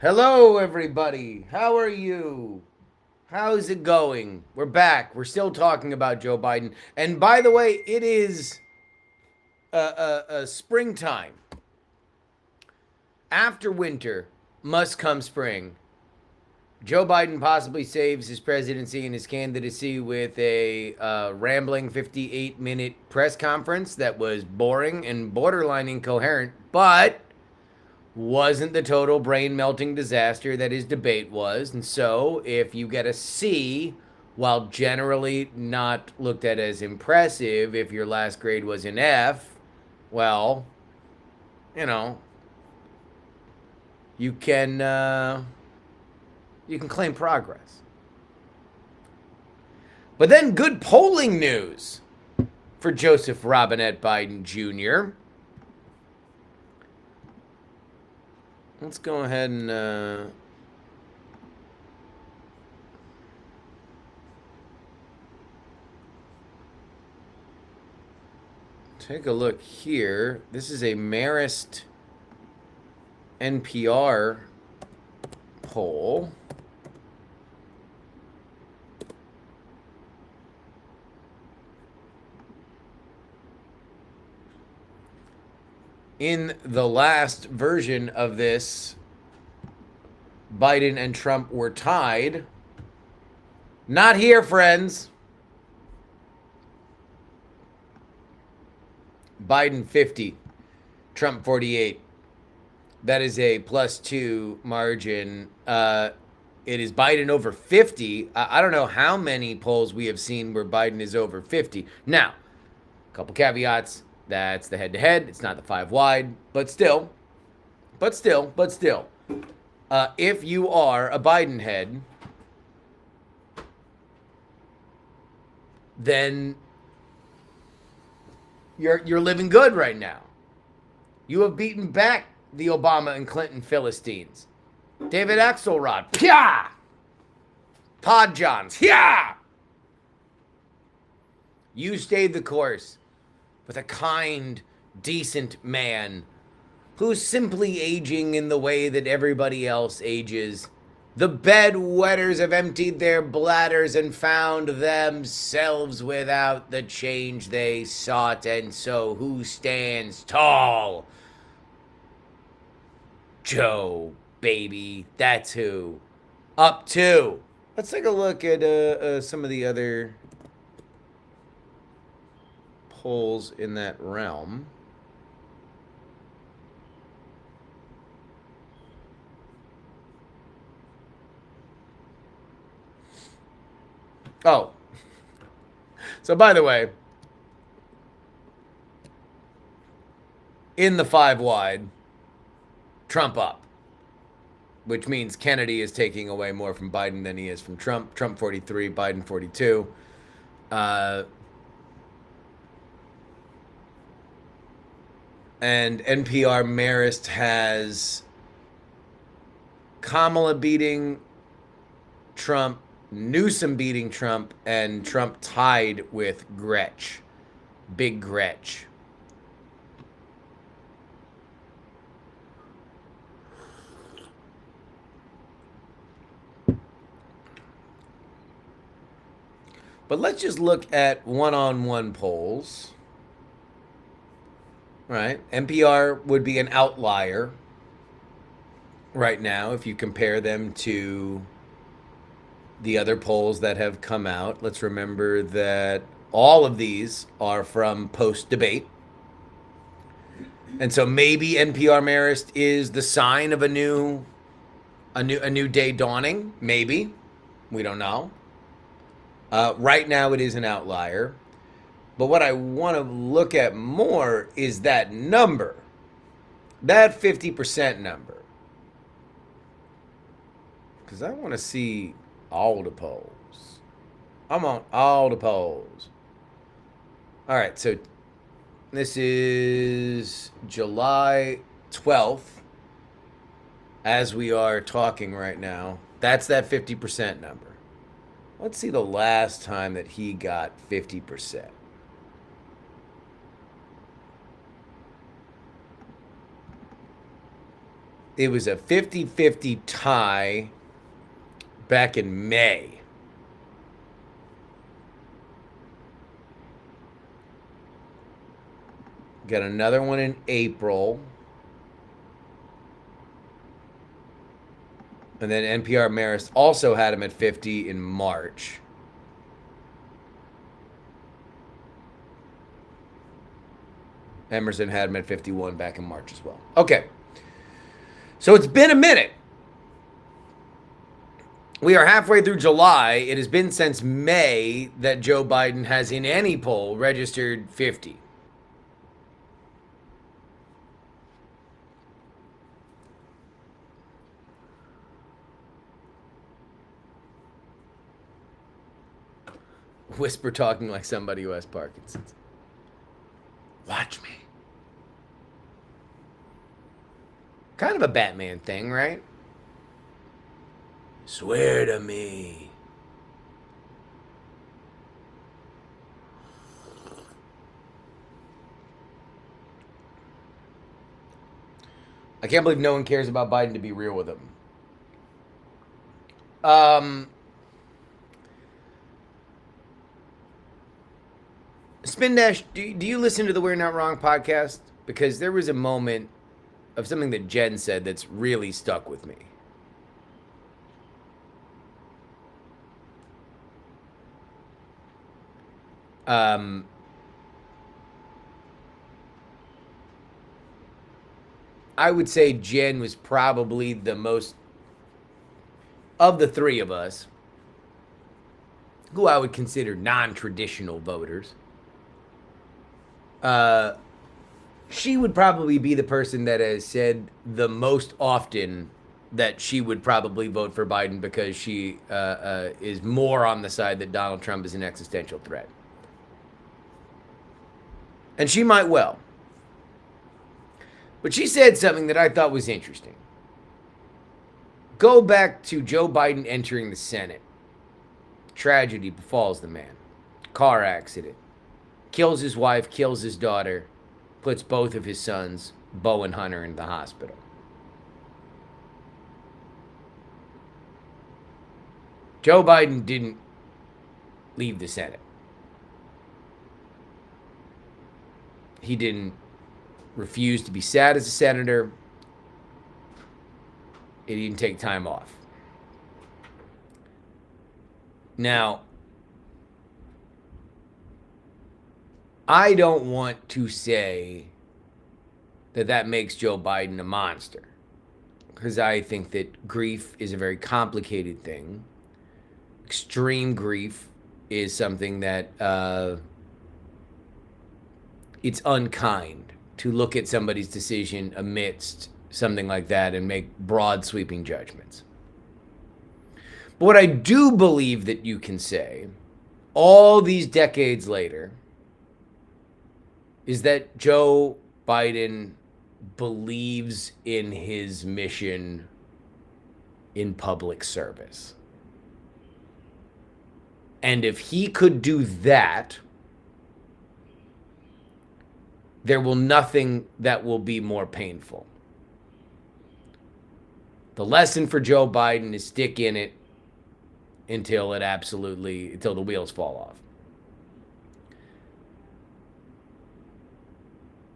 Hello, everybody. How are you? How's it going? We're back. We're still talking about Joe Biden. And by the way, it is springtime. After winter must come spring. Joe Biden possibly saves his presidency and his candidacy with a rambling 58-minute press conference that was boring and borderline incoherent, but wasn't the total brain melting disaster that his debate was. And so, if you get a C, while generally not looked at as impressive, if your last grade was an F, well, you know, you can claim progress. But then, good polling news for Joseph Robinette Biden Jr. Let's go ahead and take a look here. This is a Marist NPR poll. In the last version of this, Biden and Trump were tied. Not here, friends. Biden 50, Trump 48. That is a +2 margin. It is Biden over 50. I don't know how many polls we have seen where Biden is over 50. Now, a couple caveats. That's the head-to-head. It's not the 5 wide, but still. If you are a Biden head, then you're living good right now. You have beaten back the Obama and Clinton Philistines. David Axelrod, pya! Todd Johns, yeah! You stayed the course with a kind, decent man who's simply aging in the way that everybody else ages. The bedwetters have emptied their bladders and found themselves without the change they sought, and so who stands tall? Joe, baby, that's who. Up to. Let's take a look at some of the other polls in that realm. Oh. So, by the way, in the 5 wide, Trump up, which means Kennedy is taking away more from Biden than he is from Trump. Trump 43, Biden 42. And NPR Marist has Kamala beating Trump, Newsom beating Trump, and Trump tied with Gretch. Big Gretch. But let's just look at one-on-one polls. Right? NPR would be an outlier right now if you compare them to the other polls that have come out. Let's remember that all of these are from post-debate. And so maybe NPR Marist is the sign of a new day dawning. Maybe. We don't know. Right now it is an outlier. But what I want to look at more is that number. That 50% number. Because I want to see all the polls. I'm on all the polls. All right, so this is July 12th, as we are talking right now. That's that 50% number. Let's see the last time that he got 50%. It was a 50-50 tie back in May. Got another one in April. And then NPR Marist also had him at 50 in March. Emerson had him at 51 back in March as well. Okay. So it's been a minute. We are halfway through July. It has been since May that Joe Biden has, in any poll, registered 50. Whisper talking like somebody who has Parkinson's. Watch me. Kind of a Batman thing, right? Swear to me. I can't believe no one cares about Biden, to be real with him. Spin Dash, do you listen to the We're Not Wrong podcast? Because there was a moment of something that Jen said that's really stuck with me. I would say Jen was probably the most, of the three of us, who I would consider non-traditional voters. She would probably be the person that has said the most often that she would probably vote for Biden because she is more on the side that Donald Trump is an existential threat. And she might well. But she said something that I thought was interesting. Go back to Joe Biden entering the Senate. Tragedy befalls the man. Car accident. Kills his wife, kills his daughter, puts both of his sons, Bo and Hunter, in the hospital. Joe Biden didn't leave the Senate. He didn't refuse to be sat as a senator. He didn't take time off. Now, I don't want to say that that makes Joe Biden a monster, because I think that grief is a very complicated thing. Extreme grief is something that it's unkind to look at somebody's decision amidst something like that and make broad sweeping judgments. But what I do believe that you can say all these decades later is that Joe Biden believes in his mission in public service. And if he could do that, there will nothing that will be more painful. The lesson for Joe Biden is stick in it until the wheels fall off.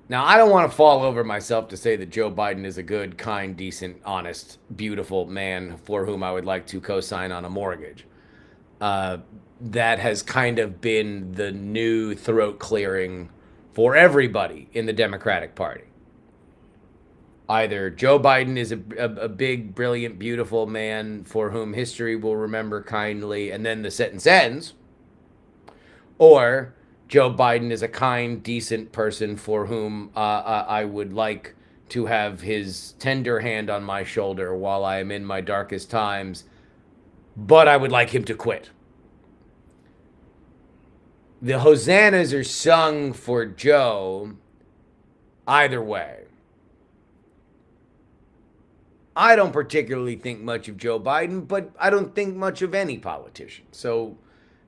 Now, I don't want to fall over myself to say that Joe Biden is a good, kind, decent, honest, beautiful man for whom I would like to co-sign on a mortgage. That has kind of been the new throat clearing for everybody in the Democratic Party. Either Joe Biden is a big, brilliant, beautiful man for whom history will remember kindly, and then the sentence ends, or Joe Biden is a kind, decent person for whom I would like to have his tender hand on my shoulder while I am in my darkest times, but I would like him to quit. The hosannas are sung for Joe either way. I don't particularly think much of Joe Biden, but I don't think much of any politician. So,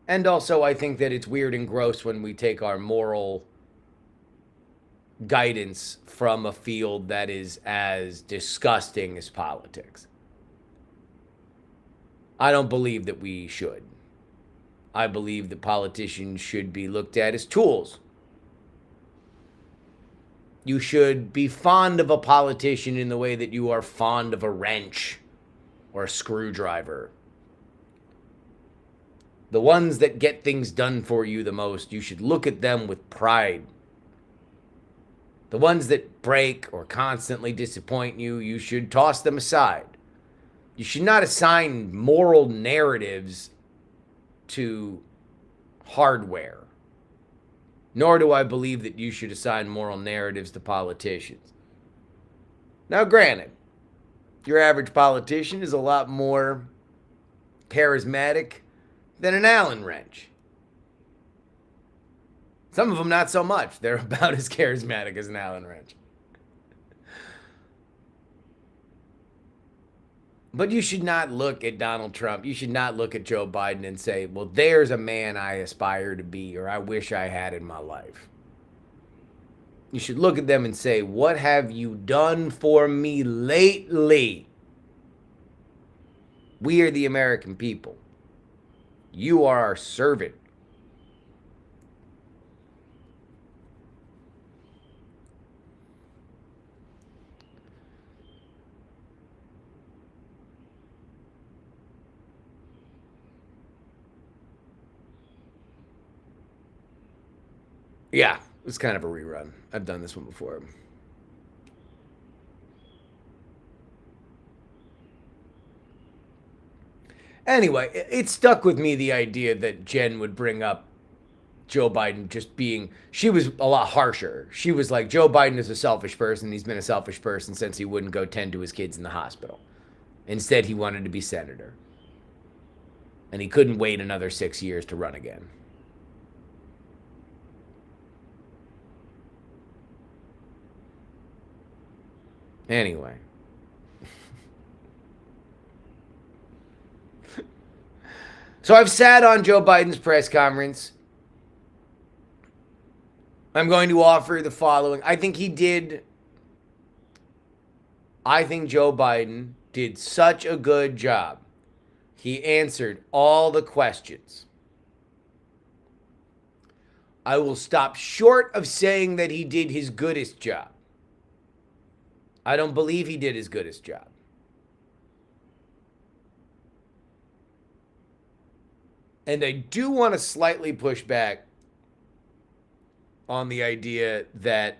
and also I think that it's weird and gross when we take our moral guidance from a field that is as disgusting as politics. I don't believe that we should. I believe that politicians should be looked at as tools. You should be fond of a politician in the way that you are fond of a wrench or a screwdriver. The ones that get things done for you the most, you should look at them with pride. The ones that break or constantly disappoint you, you should toss them aside. You should not assign moral narratives to hardware. Nor do I believe that you should assign moral narratives to politicians. Now, granted, your average politician is a lot more charismatic than an Allen wrench. Some of them not so much. They're about as charismatic as an Allen wrench. But you should not look at Donald Trump. You should not look at Joe Biden and say, well, there's a man I aspire to be or I wish I had in my life. You should look at them and say, what have you done for me lately? We are the American people. You are our servant. Yeah, it's kind of a rerun. I've done this one before. Anyway, it stuck with me the idea that Jen would bring up Joe Biden just being, she was a lot harsher. She was like, Joe Biden is a selfish person. He's been a selfish person since he wouldn't go tend to his kids in the hospital. Instead, he wanted to be senator. And he couldn't wait another 6 years to run again. Anyway. So I've sat on Joe Biden's press conference. I'm going to offer the following. I think Joe Biden did such a good job. He answered all the questions. I will stop short of saying that he did his goodest job. I don't believe he did his goodest job. And I do want to slightly push back on the idea that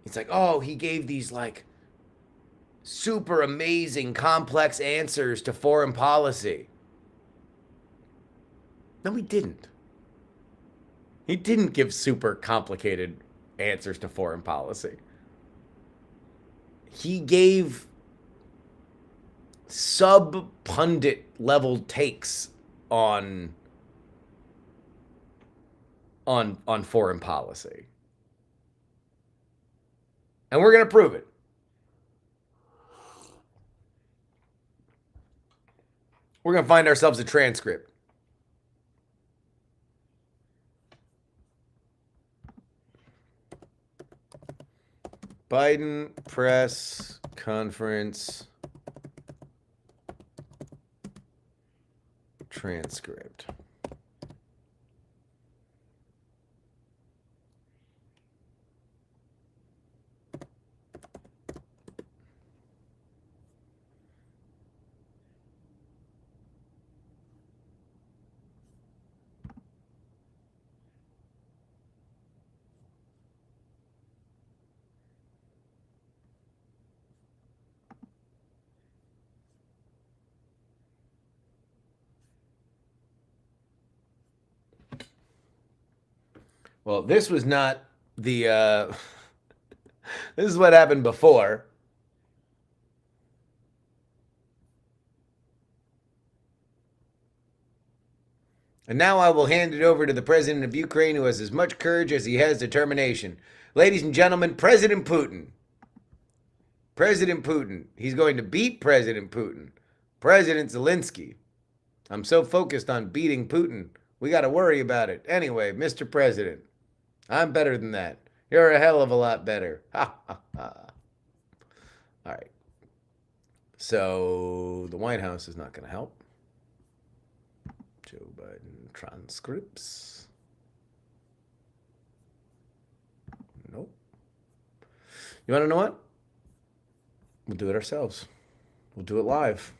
it's like, oh, he gave these like super amazing complex answers to foreign policy. No, he didn't. He didn't give super complicated answers to foreign policy. He gave sub-pundit level takes on foreign policy. And we're going to prove it. We're going to find ourselves a transcript. Biden press conference transcript. Well, this was not the this is what happened before. And now I will hand it over to the president of Ukraine, who has as much courage as he has determination. Ladies and gentlemen, President Putin. President Putin. He's going to beat President Putin. President Zelensky. I'm so focused on beating Putin, we got to worry about it. Anyway, Mr. President, I'm better than that. You're a hell of a lot better. Ha ha ha. All right. So the White House is not going to help. Joe Biden transcripts. Nope. You want to know what? We'll do it ourselves. We'll do it live.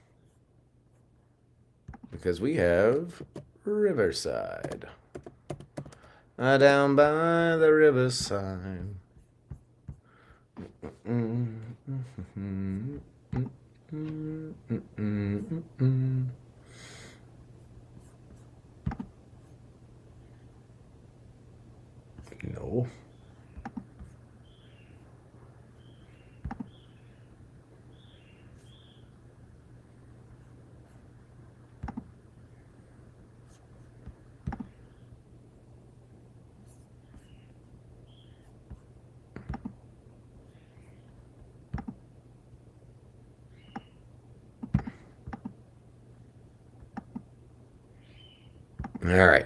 Because we have Riverside. Down by the riverside. No. All right.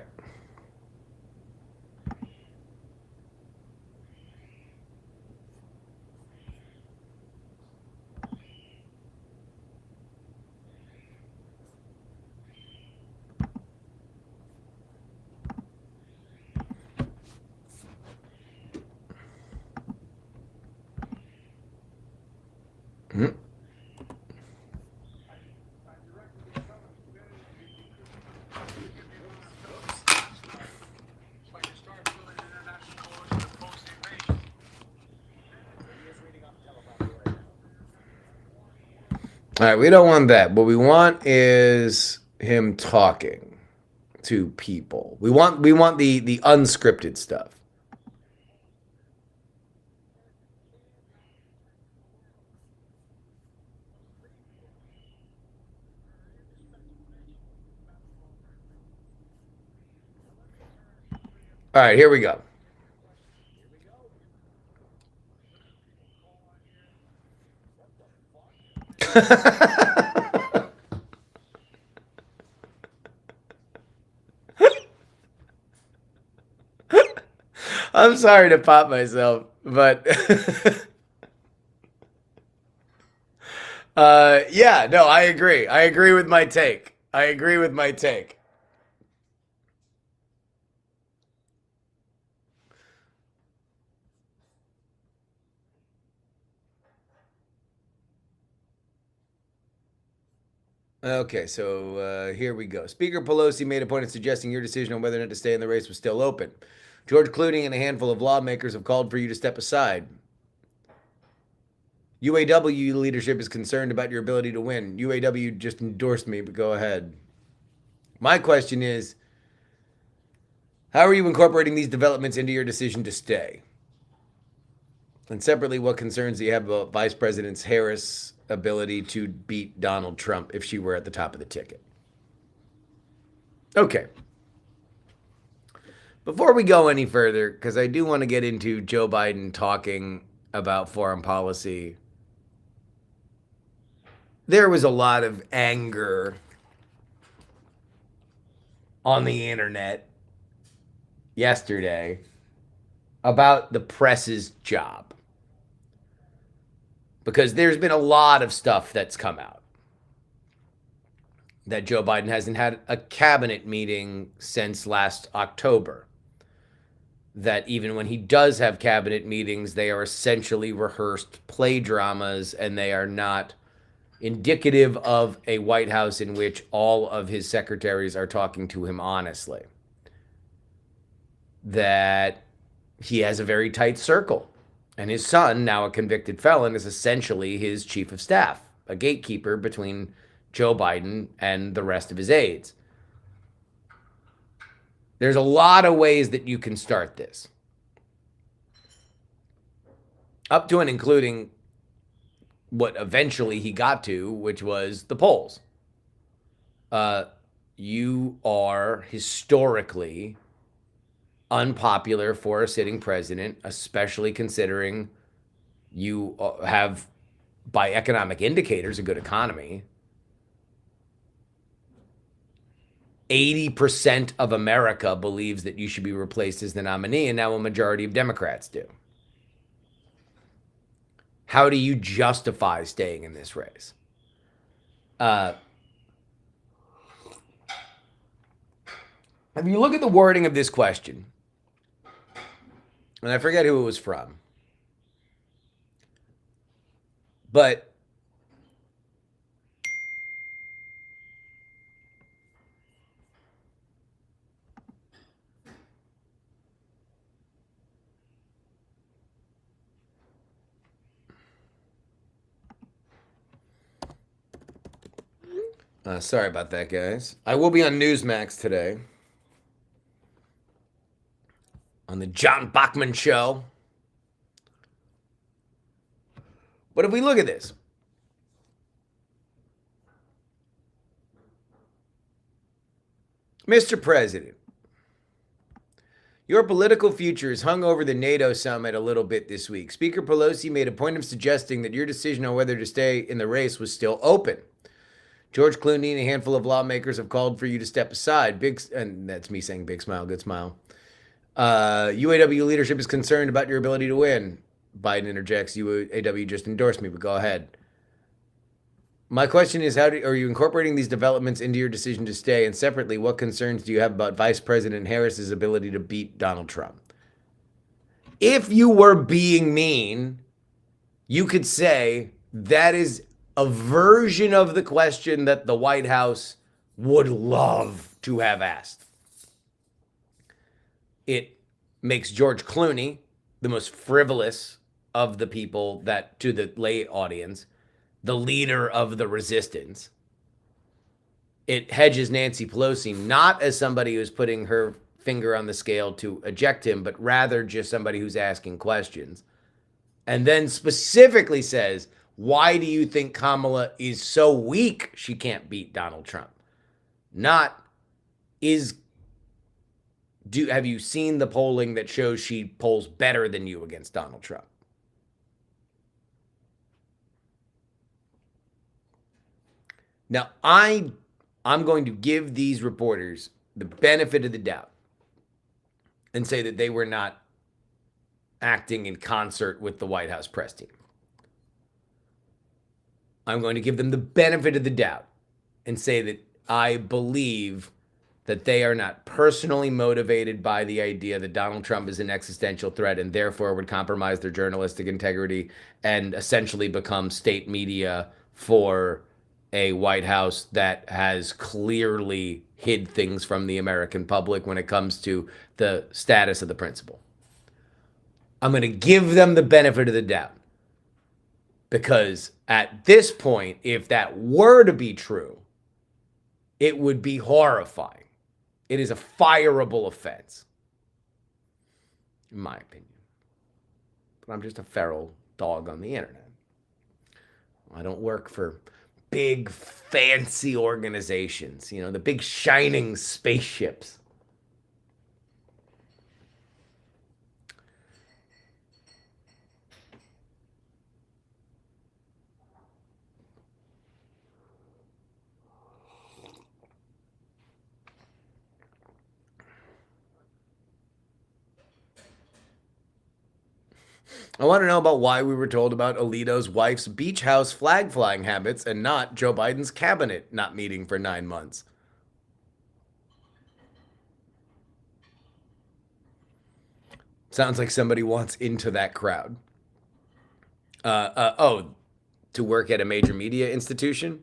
Mm. All right, we don't want that. What we want is him talking to people. We want the unscripted stuff. All right, here we go. I'm sorry to pop myself, but yeah, no, I agree. I agree with my take. I agree with my take. Okay, so here we go. Speaker Pelosi made a point of suggesting your decision on whether or not to stay in the race was still open. George Clooney and a handful of lawmakers have called for you to step aside. UAW leadership is concerned about your ability to win. UAW just endorsed me, but go ahead. My question is, how are you incorporating these developments into your decision to stay? And separately, what concerns do you have about Vice President Harris' ability to beat Donald Trump if she were at the top of the ticket? Okay. Before we go any further, because I do want to get into Joe Biden talking about foreign policy, there was a lot of anger on the internet yesterday about the press's job. Because there's been a lot of stuff that's come out that Joe Biden hasn't had a cabinet meeting since last October. That even when he does have cabinet meetings, they are essentially rehearsed play dramas and they are not indicative of a White House in which all of his secretaries are talking to him honestly. That he has a very tight circle. And his son, now a convicted felon, is essentially his chief of staff, a gatekeeper between Joe Biden and the rest of his aides. There's a lot of ways that you can start this. Up to and including what eventually he got to, which was the polls. You are historically unpopular for a sitting president, especially considering you have, by economic indicators, a good economy. 80% of America believes that you should be replaced as the nominee, and now a majority of Democrats do. How do you justify staying in this race? Uh, if you look at the wording of this question, and I forget who it was from, but sorry about that, guys. I will be on Newsmax today on the John Bachman Show. But if we look at this, Mr. President, your political future is hung over the NATO summit a little bit this week. Speaker Pelosi made a point of suggesting that your decision on whether to stay in the race was still open. George Clooney and a handful of lawmakers have called for you to step aside. And that's me saying big smile, good smile. UAW leadership is concerned about your ability to win. Biden interjects, UAW just endorsed me, but go ahead. My question is, are you incorporating these developments into your decision to stay? And separately, what concerns do you have about Vice President Harris's ability to beat Donald Trump? If you were being mean, you could say that is a version of the question that the White House would love to have asked. It makes George Clooney the most frivolous of the people that, to the lay audience, the leader of the resistance. It hedges Nancy Pelosi not as somebody who's putting her finger on the scale to eject him, but rather just somebody who's asking questions. And then specifically says, why do you think Kamala is so weak she can't beat Donald Trump? Not, have you seen the polling that shows she polls better than you against Donald Trump? Now, I'm going to give these reporters the benefit of the doubt and say that they were not acting in concert with the White House press team. I'm going to give them the benefit of the doubt and say that I believe that they are not personally motivated by the idea that Donald Trump is an existential threat and therefore would compromise their journalistic integrity and essentially become state media for a White House that has clearly hid things from the American public when it comes to the status of the principal. I'm going to give them the benefit of the doubt because at this point, if that were to be true, it would be horrifying. It is a fireable offense, in my opinion. But I'm just a feral dog on the internet. I don't work for big, fancy organizations, the big shining spaceships. I want to know about why we were told about Alito's wife's beach house flag flying habits and not Joe Biden's cabinet not meeting for 9 months. Sounds like somebody wants into that crowd. To work at a major media institution?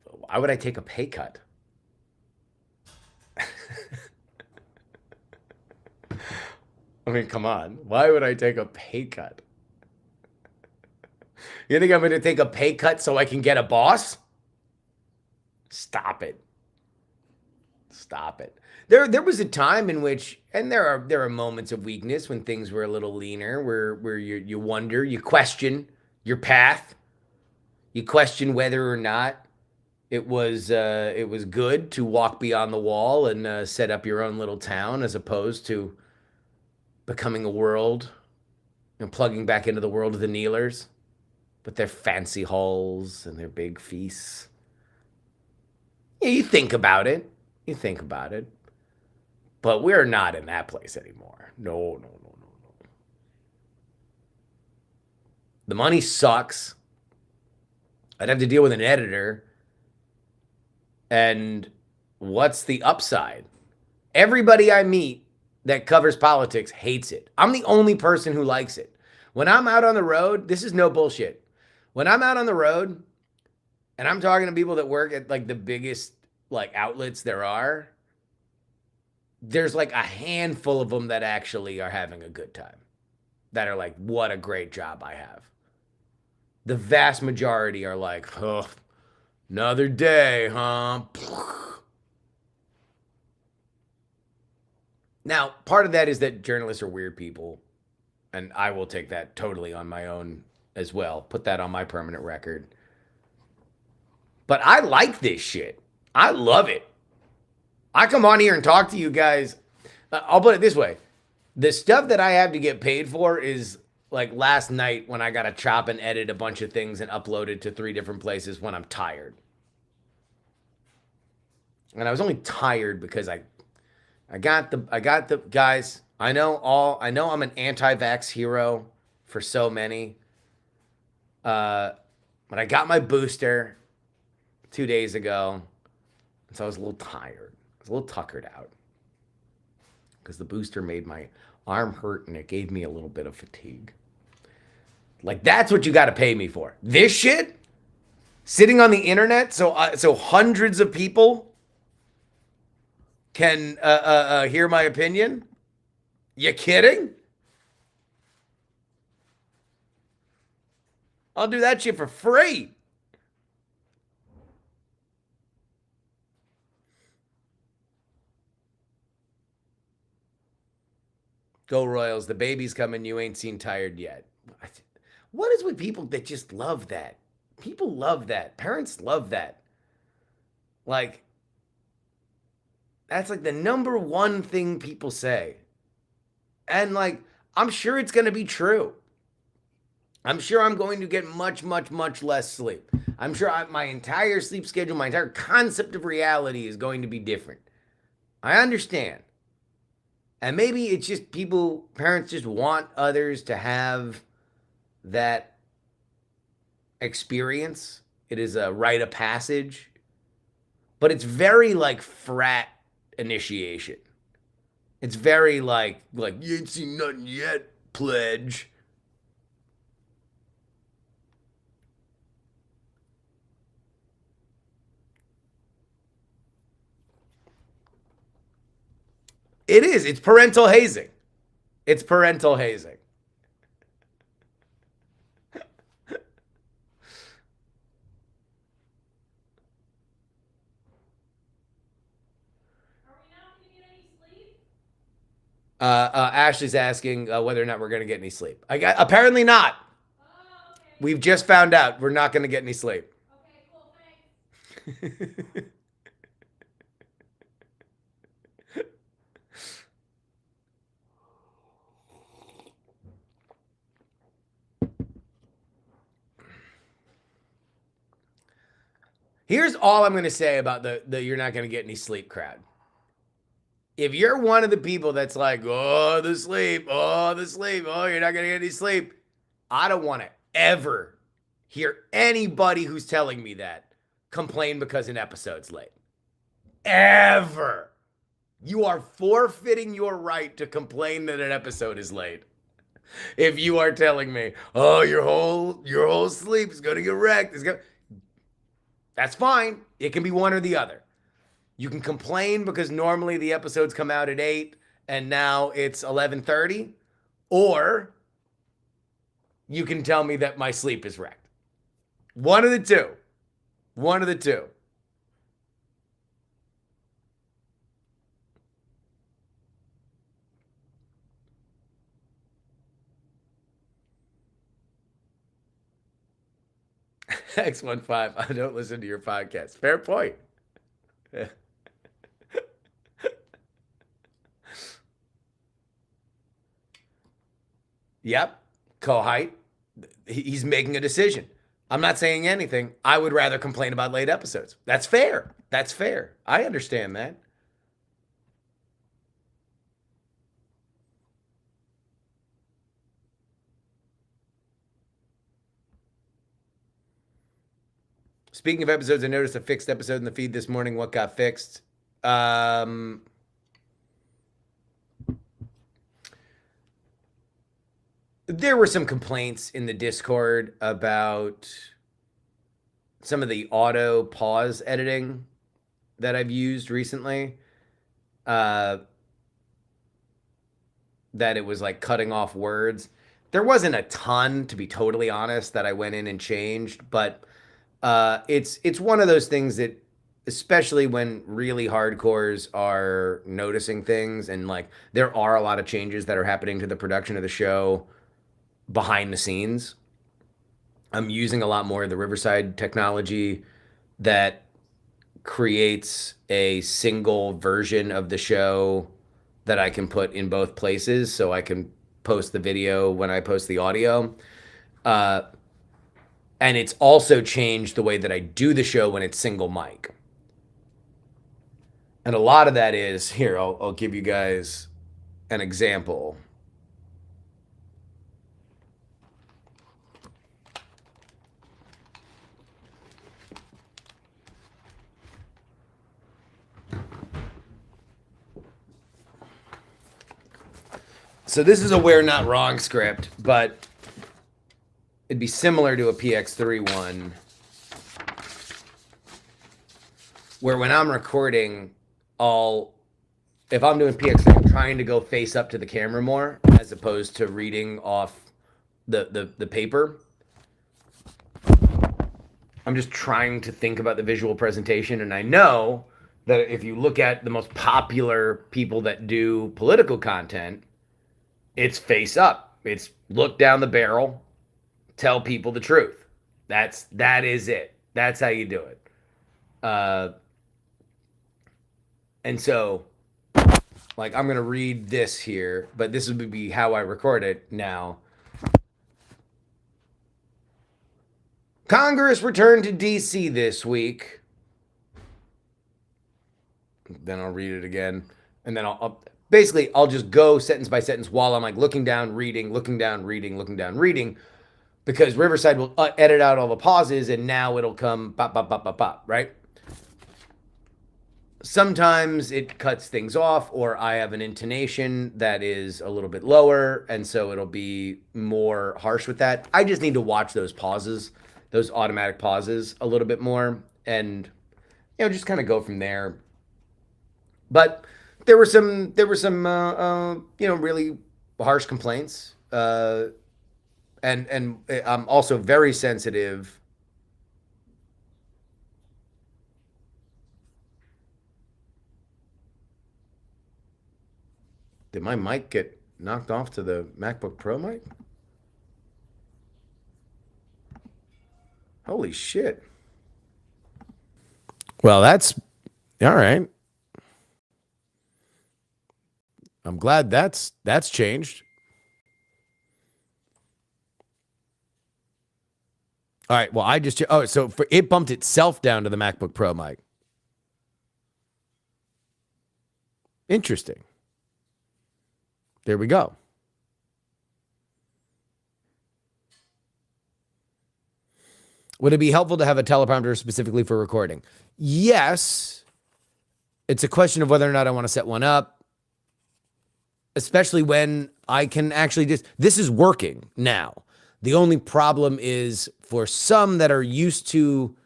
Why would I take a pay cut? I mean, come on. Why would I take a pay cut? You think I'm going to take a pay cut so I can get a boss? Stop it. Stop it. There was a time in which, and there are moments of weakness when things were a little leaner, where you wonder, you question your path, you question whether or not it was good to walk beyond the wall and set up your own little town as opposed to becoming a world and plugging back into the world of the kneelers with their fancy halls and their big feasts. Yeah, you think about it. You think about it. But we're not in that place anymore. No. The money sucks. I'd have to deal with an editor. And what's the upside? Everybody I meet that covers politics hates it. I'm the only person who likes it. When I'm out on the road, this is no bullshit. When I'm out on the road and I'm talking to people that work at like the biggest like outlets there are, there's like a handful of them that actually are having a good time. That are like, what a great job I have. The vast majority are like, oh, another day, huh? Now, part of that is that journalists are weird people, and I will take that totally on my own as well. Put that on my permanent record. But I like this shit. I love it. I come on here and talk to you guys. I'll put it this way. The stuff that I have to get paid for is like last night when I got to chop and edit a bunch of things and upload it to 3 different places when I'm tired. And I was only tired because I got the guys. I know I'm an anti-vax hero for so many. But I got my booster 2 days ago. And so I was a little tired. I was a little tuckered out. Because the booster made my arm hurt and it gave me a little bit of fatigue. Like, that's what you got to pay me for. This shit? Sitting on the internet so hundreds of people can hear my opinion? You kidding? I'll do that shit for free. Go Royals. The baby's coming. You ain't seen tired yet. What is with people that just love that? People love that. Parents love that. Like, that's like the number one thing people say. And like, I'm sure it's going to be true. I'm sure I'm going to get much, much, much less sleep. I'm sure my entire sleep schedule, my entire concept of reality is going to be different. I understand. And maybe it's just parents just want others to have that experience. It is a rite of passage. But it's very like frat initiation. It's very like you ain't seen nothing yet, pledge. It is. It's parental hazing. It's parental hazing. Ashley's asking whether or not we're going to get any sleep. Apparently not. Oh, okay. We've just found out we're not going to get any sleep. Okay, cool, thanks. Here's all I'm going to say about the you're not going to get any sleep crowd. If you're one of the people that's like, oh, the sleep, oh, you're not going to get any sleep, I don't want to ever hear anybody who's telling me that complain because an episode's late. Ever. You are forfeiting your right to complain that an episode is late. If you are telling me, oh, your whole sleep is going to get wrecked. That's fine. It can be one or the other. You can complain because normally the episodes come out at 8 and now it's 11:30, or you can tell me that my sleep is wrecked. One of the two. One of the two. X15, I don't listen to your podcast. Fair point. Yep. Kohite. He's making a decision. I'm not saying anything. I would rather complain about late episodes. That's fair. That's fair. I understand that. Speaking of episodes, I noticed a fixed episode in the feed this morning. What got fixed? There were some complaints in the Discord about some of the auto pause editing that I've used recently. That it was like cutting off words. There wasn't a ton, to be totally honest, that I went in and changed, but it's one of those things that, especially when really hardcores are noticing things, and like there are a lot of changes that are happening to the production of the show behind the scenes. I'm using a lot more of the Riverside technology that creates a single version of the show that I can put in both places, so I can post the video when I post the audio. And it's also changed the way that I do the show when it's single mic. And a lot of that is, here, I'll give you guys an example. So this is a Where Not Wrong script, but it'd be similar to a PX3 one, where when I'm recording, if I'm doing PX3, I'm trying to go face up to the camera more as opposed to reading off the paper. I'm just trying to think about the visual presentation, and I know that if you look at the most popular people that do political content, it's face up. It's look down the barrel, tell people the truth. That is it. That's how you do it. And so, like, I'm gonna read this here, but this would be how I record it now. Congress returned to D.C. this week. Then I'll read it again, and then I'll just go sentence by sentence while I'm like looking down, reading, looking down, reading, looking down, reading, because Riverside will edit out all the pauses, and now it'll come pop, pop, pop, pop, pop, right? Sometimes it cuts things off, or I have an intonation that is a little bit lower, and so it'll be more harsh with that. I just need to watch those pauses, those automatic pauses, a little bit more, and just kind of go from there. But there were some really harsh complaints, and I'm also very sensitive. Did my mic get knocked off to the MacBook Pro mic? Holy shit. Well, that's all right. I'm glad that's changed. All right. Well, so it bumped itself down to the MacBook Pro mic. Interesting. There we go. Would it be helpful to have a teleprompter specifically for recording? Yes. It's a question of whether or not I want to set one up, especially when I can actually this is working now. The only problem is for some that are used to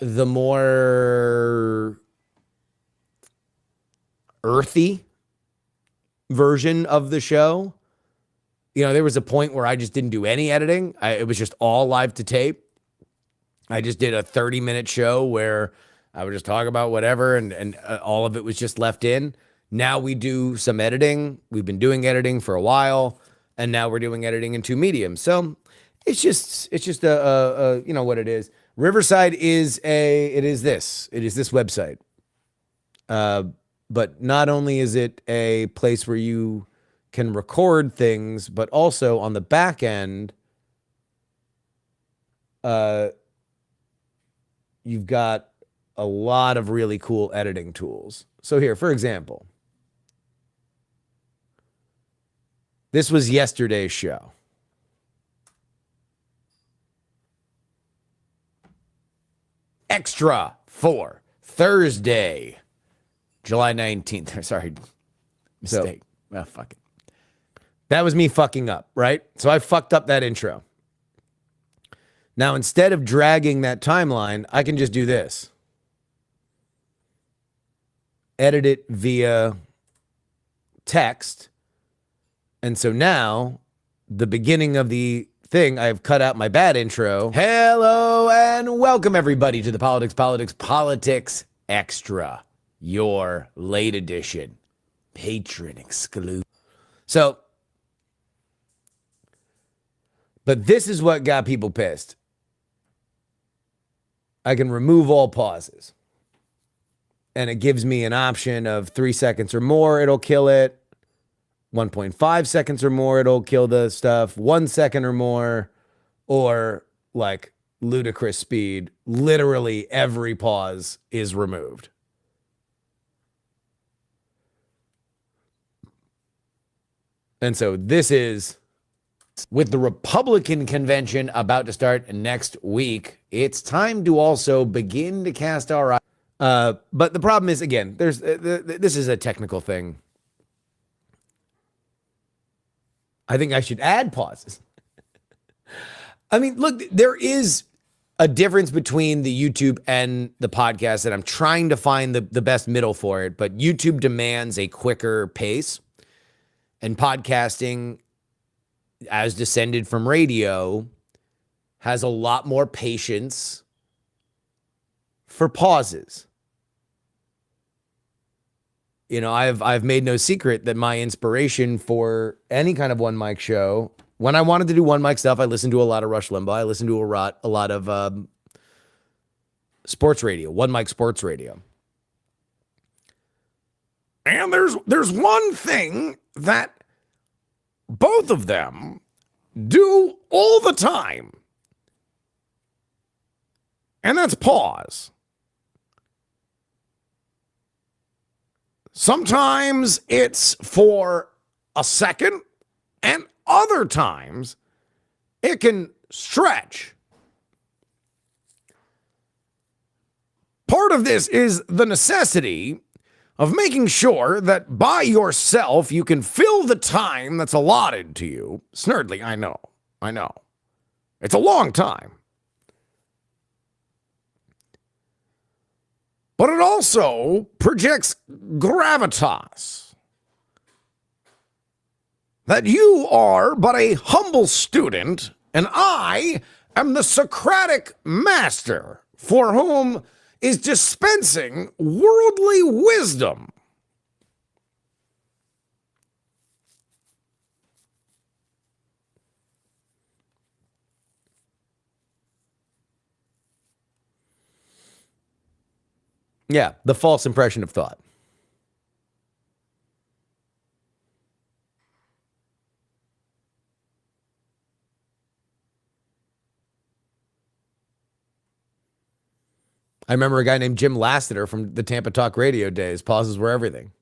the more earthy version of the show. There was a point where I just didn't do any editing. It was just all live to tape. I just did a 30-minute show where I would just talk about whatever, and all of it was just left in. Now we do some editing. We've been doing editing for a while, and now we're doing editing in two mediums. So it's just what it is. Riverside is this website. But not only is it a place where you can record things, but also on the back end, you've got a lot of really cool editing tools. So here, for example, this was yesterday's show. Extra for Thursday, July 19th. Sorry, mistake. Well, fuck it. That was me fucking up, right? So I fucked up that intro. Now, instead of dragging that timeline, I can just do this. Edit it via text. And so now, the beginning of the thing, I've cut out my bad intro. Hello and welcome everybody to the Politics Extra, your late edition, patron exclusive. So, but this is what got people pissed. I can remove all pauses. And it gives me an option of 3 seconds or more, it'll kill it. 1.5 seconds or more, it'll kill the stuff. 1 second or more, or like ludicrous speed. Literally every pause is removed. And so this is, with the Republican convention about to start next week, it's time to also begin to cast our eyes. But the problem is, again, this is a technical thing. I think I should add pauses. I mean, look, there is a difference between the YouTube and the podcast, and I'm trying to find the best middle for it. But YouTube demands a quicker pace, and podcasting, as descended from radio, has a lot more patience for pauses. You know, I've made no secret that my inspiration for any kind of one mic show, when I wanted to do one mic stuff, I listened to a lot of Rush Limbaugh. I listened to a lot of sports radio, one mic sports radio. And there's one thing that both of them do all the time, and that's pause. Sometimes it's for a second, and other times it can stretch. Part of this is the necessity of making sure that by yourself you can fill the time that's allotted to you. Snurdly, I know. It's a long time. But it also projects gravitas. That you are but a humble student, and I am the Socratic master for whom is dispensing worldly wisdom. Yeah, the false impression of thought. I remember a guy named Jim Lassiter from the Tampa Talk Radio days. Pauses were everything.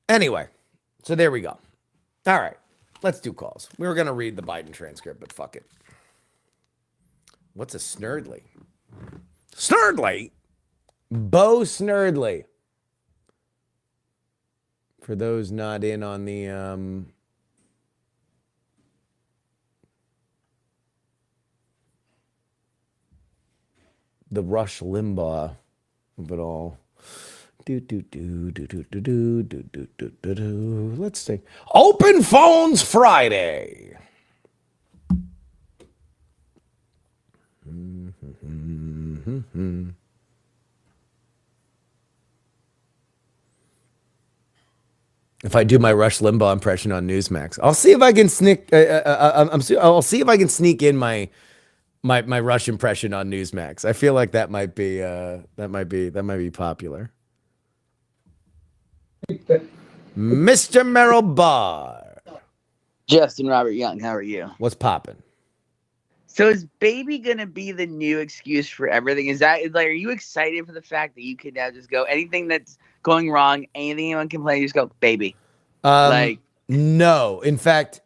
Anyway, so there we go. All right, let's do calls. We were going to read the Biden transcript, but fuck it. What's a snurdly? Snurdly? Bo Snurdly. For those not in on the Rush Limbaugh of it all. Let's see. Open Phones Friday. If I do my Rush Limbaugh impression on Newsmax, I'll see if I can sneak. I'll see if I can sneak in my Rush impression on Newsmax. I feel like that might be popular. Mr. Merrill Barr. Justin Robert Young, how are you? What's popping? So is baby gonna be the new excuse for everything? Is like, are you excited for the fact that you can now just go anything that's going wrong, anything anyone can play, you just go baby? No. In fact,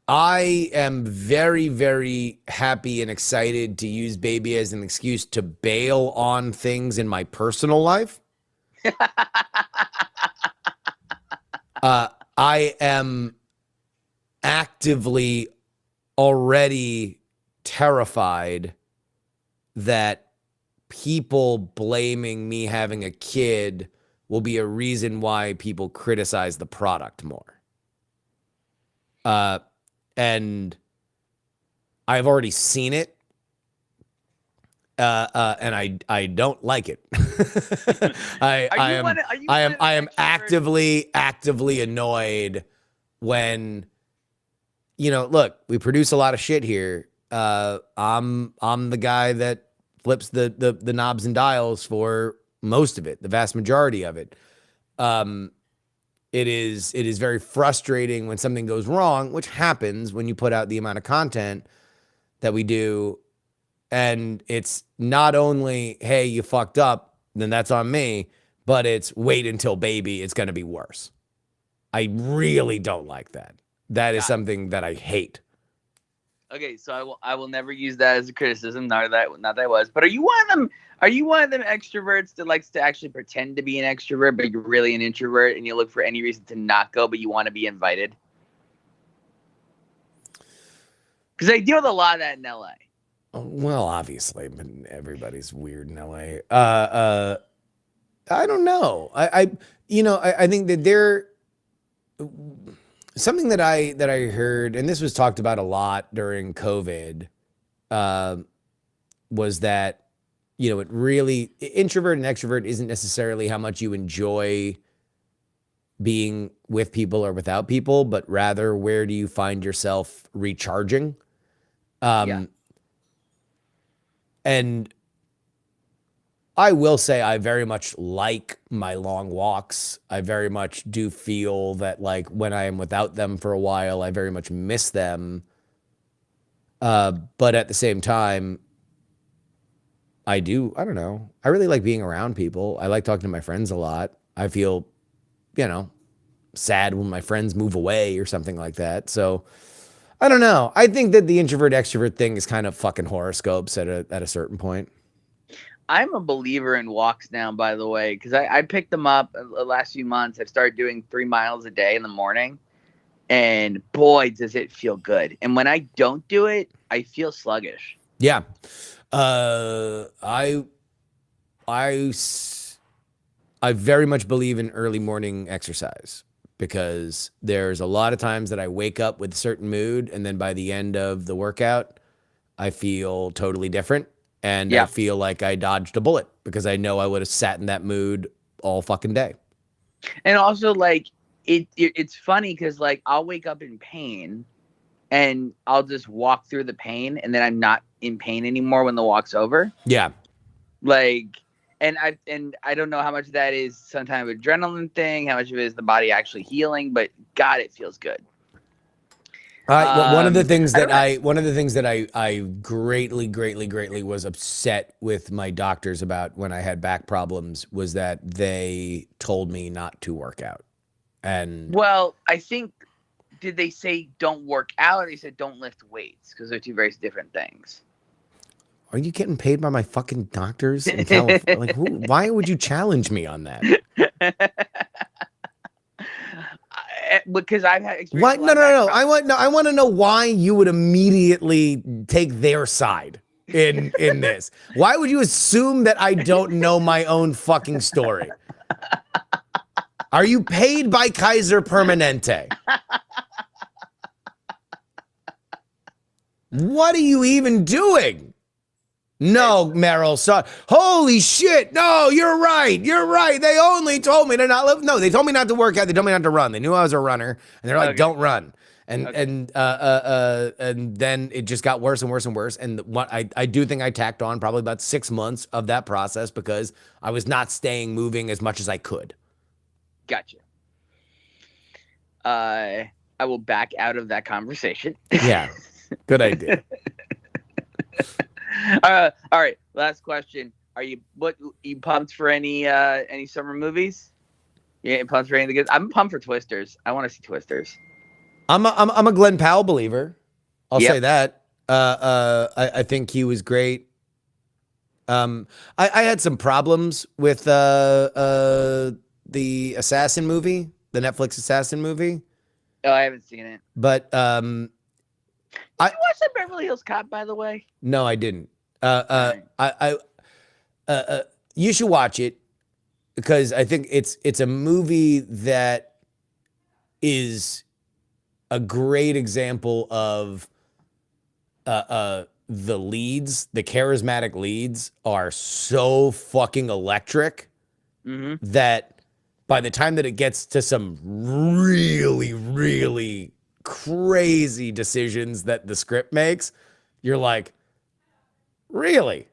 I am very, very happy and excited to use baby as an excuse to bail on things in my personal life. I am actively already terrified that people blaming me having a kid will be a reason why people criticize the product more. And I've already seen it. And I don't like it. I am actively annoyed when, look, we produce a lot of shit here. I'm the guy that flips the knobs and dials for most of it, the vast majority of it. It is very frustrating when something goes wrong, which happens when you put out the amount of content that we do. And it's not only, hey, you fucked up, then that's on me, but it's wait until baby, it's going to be worse. I really don't like that. That is something that I hate. Okay, so I will never use that as a criticism. Not that I was. But are you one of them? Are you one of them extroverts that likes to actually pretend to be an extrovert, but you're really an introvert, and you look for any reason to not go, but you want to be invited? Because I deal with a lot of that in LA. Well, obviously, but everybody's weird in LA. I don't know. I think that there something that I heard, and this was talked about a lot during COVID, was that, it really, introvert and extrovert isn't necessarily how much you enjoy being with people or without people, but rather where do you find yourself recharging? And I will say I very much like my long walks. I very much do feel that, like, when I am without them for a while, I very much miss them. But at the same time, I don't know. I really like being around people. I like talking to my friends a lot. I feel, sad when my friends move away or something like that. So I don't know. I think that the introvert extrovert thing is kind of fucking horoscopes at a certain point. I'm a believer in walks now, by the way, because I picked them up the last few months. I've started doing 3 miles a day in the morning, and boy, does it feel good. And when I don't do it, I feel sluggish. Yeah. I very much believe in early morning exercise, because there's a lot of times that I wake up with a certain mood, and then by the end of the workout, I feel totally different. And I feel like I dodged a bullet because I know I would have sat in that mood all fucking day. And also, like, it's funny because, like, I'll wake up in pain and I'll just walk through the pain, and then I'm not in pain anymore when the walk's over. Yeah. Like, and I don't know how much of that is some kind of adrenaline thing, how much of it is the body actually healing, but God, it feels good. One of the things that I greatly was upset with my doctors about when I had back problems was that they told me not to work out. And well, I think, did they say don't work out, or they said don't lift weights? Because they're two very different things. Are you getting paid by my fucking doctors in California? Like, why would you challenge me on that? Because I've had experience. What? No. I want to know why you would immediately take their side in this. Why would you assume that I don't know my own fucking story? Are you paid by Kaiser Permanente? What are you even doing? No, Meryl. So, holy shit. No, you're right. They only told me to not live. No, they told me not to work out. They told me not to run. They knew I was a runner, and they're like, don't run. And then it just got worse and worse and worse. And what I do think I tacked on probably about 6 months of that process because I was not staying moving as much as I could. Gotcha. I will back out of that conversation. Yeah, good idea. All right. Last question. Are you pumped for any summer movies? Yeah, pumped for anything good? I'm pumped for Twisters. I want to see Twisters. I'm a Glenn Powell believer. I'll say Yep. that. I think he was great. I had some problems with the Assassin movie, the Netflix Assassin movie, Oh, I haven't seen it. but Did you watch the Beverly Hills Cop, by the way? no, I didn't. All right. You should watch it because I think it's a movie that is a great example of the leads, the charismatic leads are so fucking electric that by the time that it gets to some really, really crazy decisions that the script makes, you're like, really?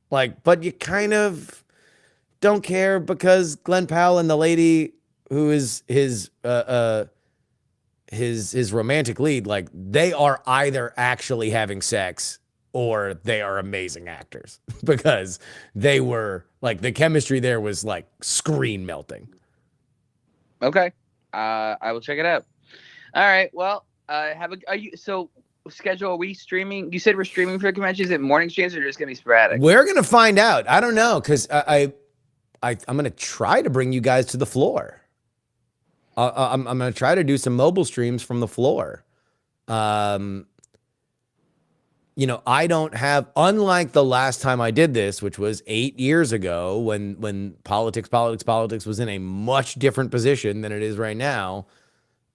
Like, but you kind of don't care because Glenn Powell and the lady who is his romantic lead, like they are either actually having sex or they are amazing actors because they were like the chemistry there was like screen melting. Okay. I will check it out. All right. Well, schedule, are we streaming? You said we're streaming for the convention. Is it morning streams or just gonna be sporadic? We're gonna find out. I don't know because I'm gonna try to bring you guys to the floor. I'm gonna try to do some mobile streams from the floor. I don't have, unlike the last time I did this, which was 8 years ago, when politics was in a much different position than it is right now.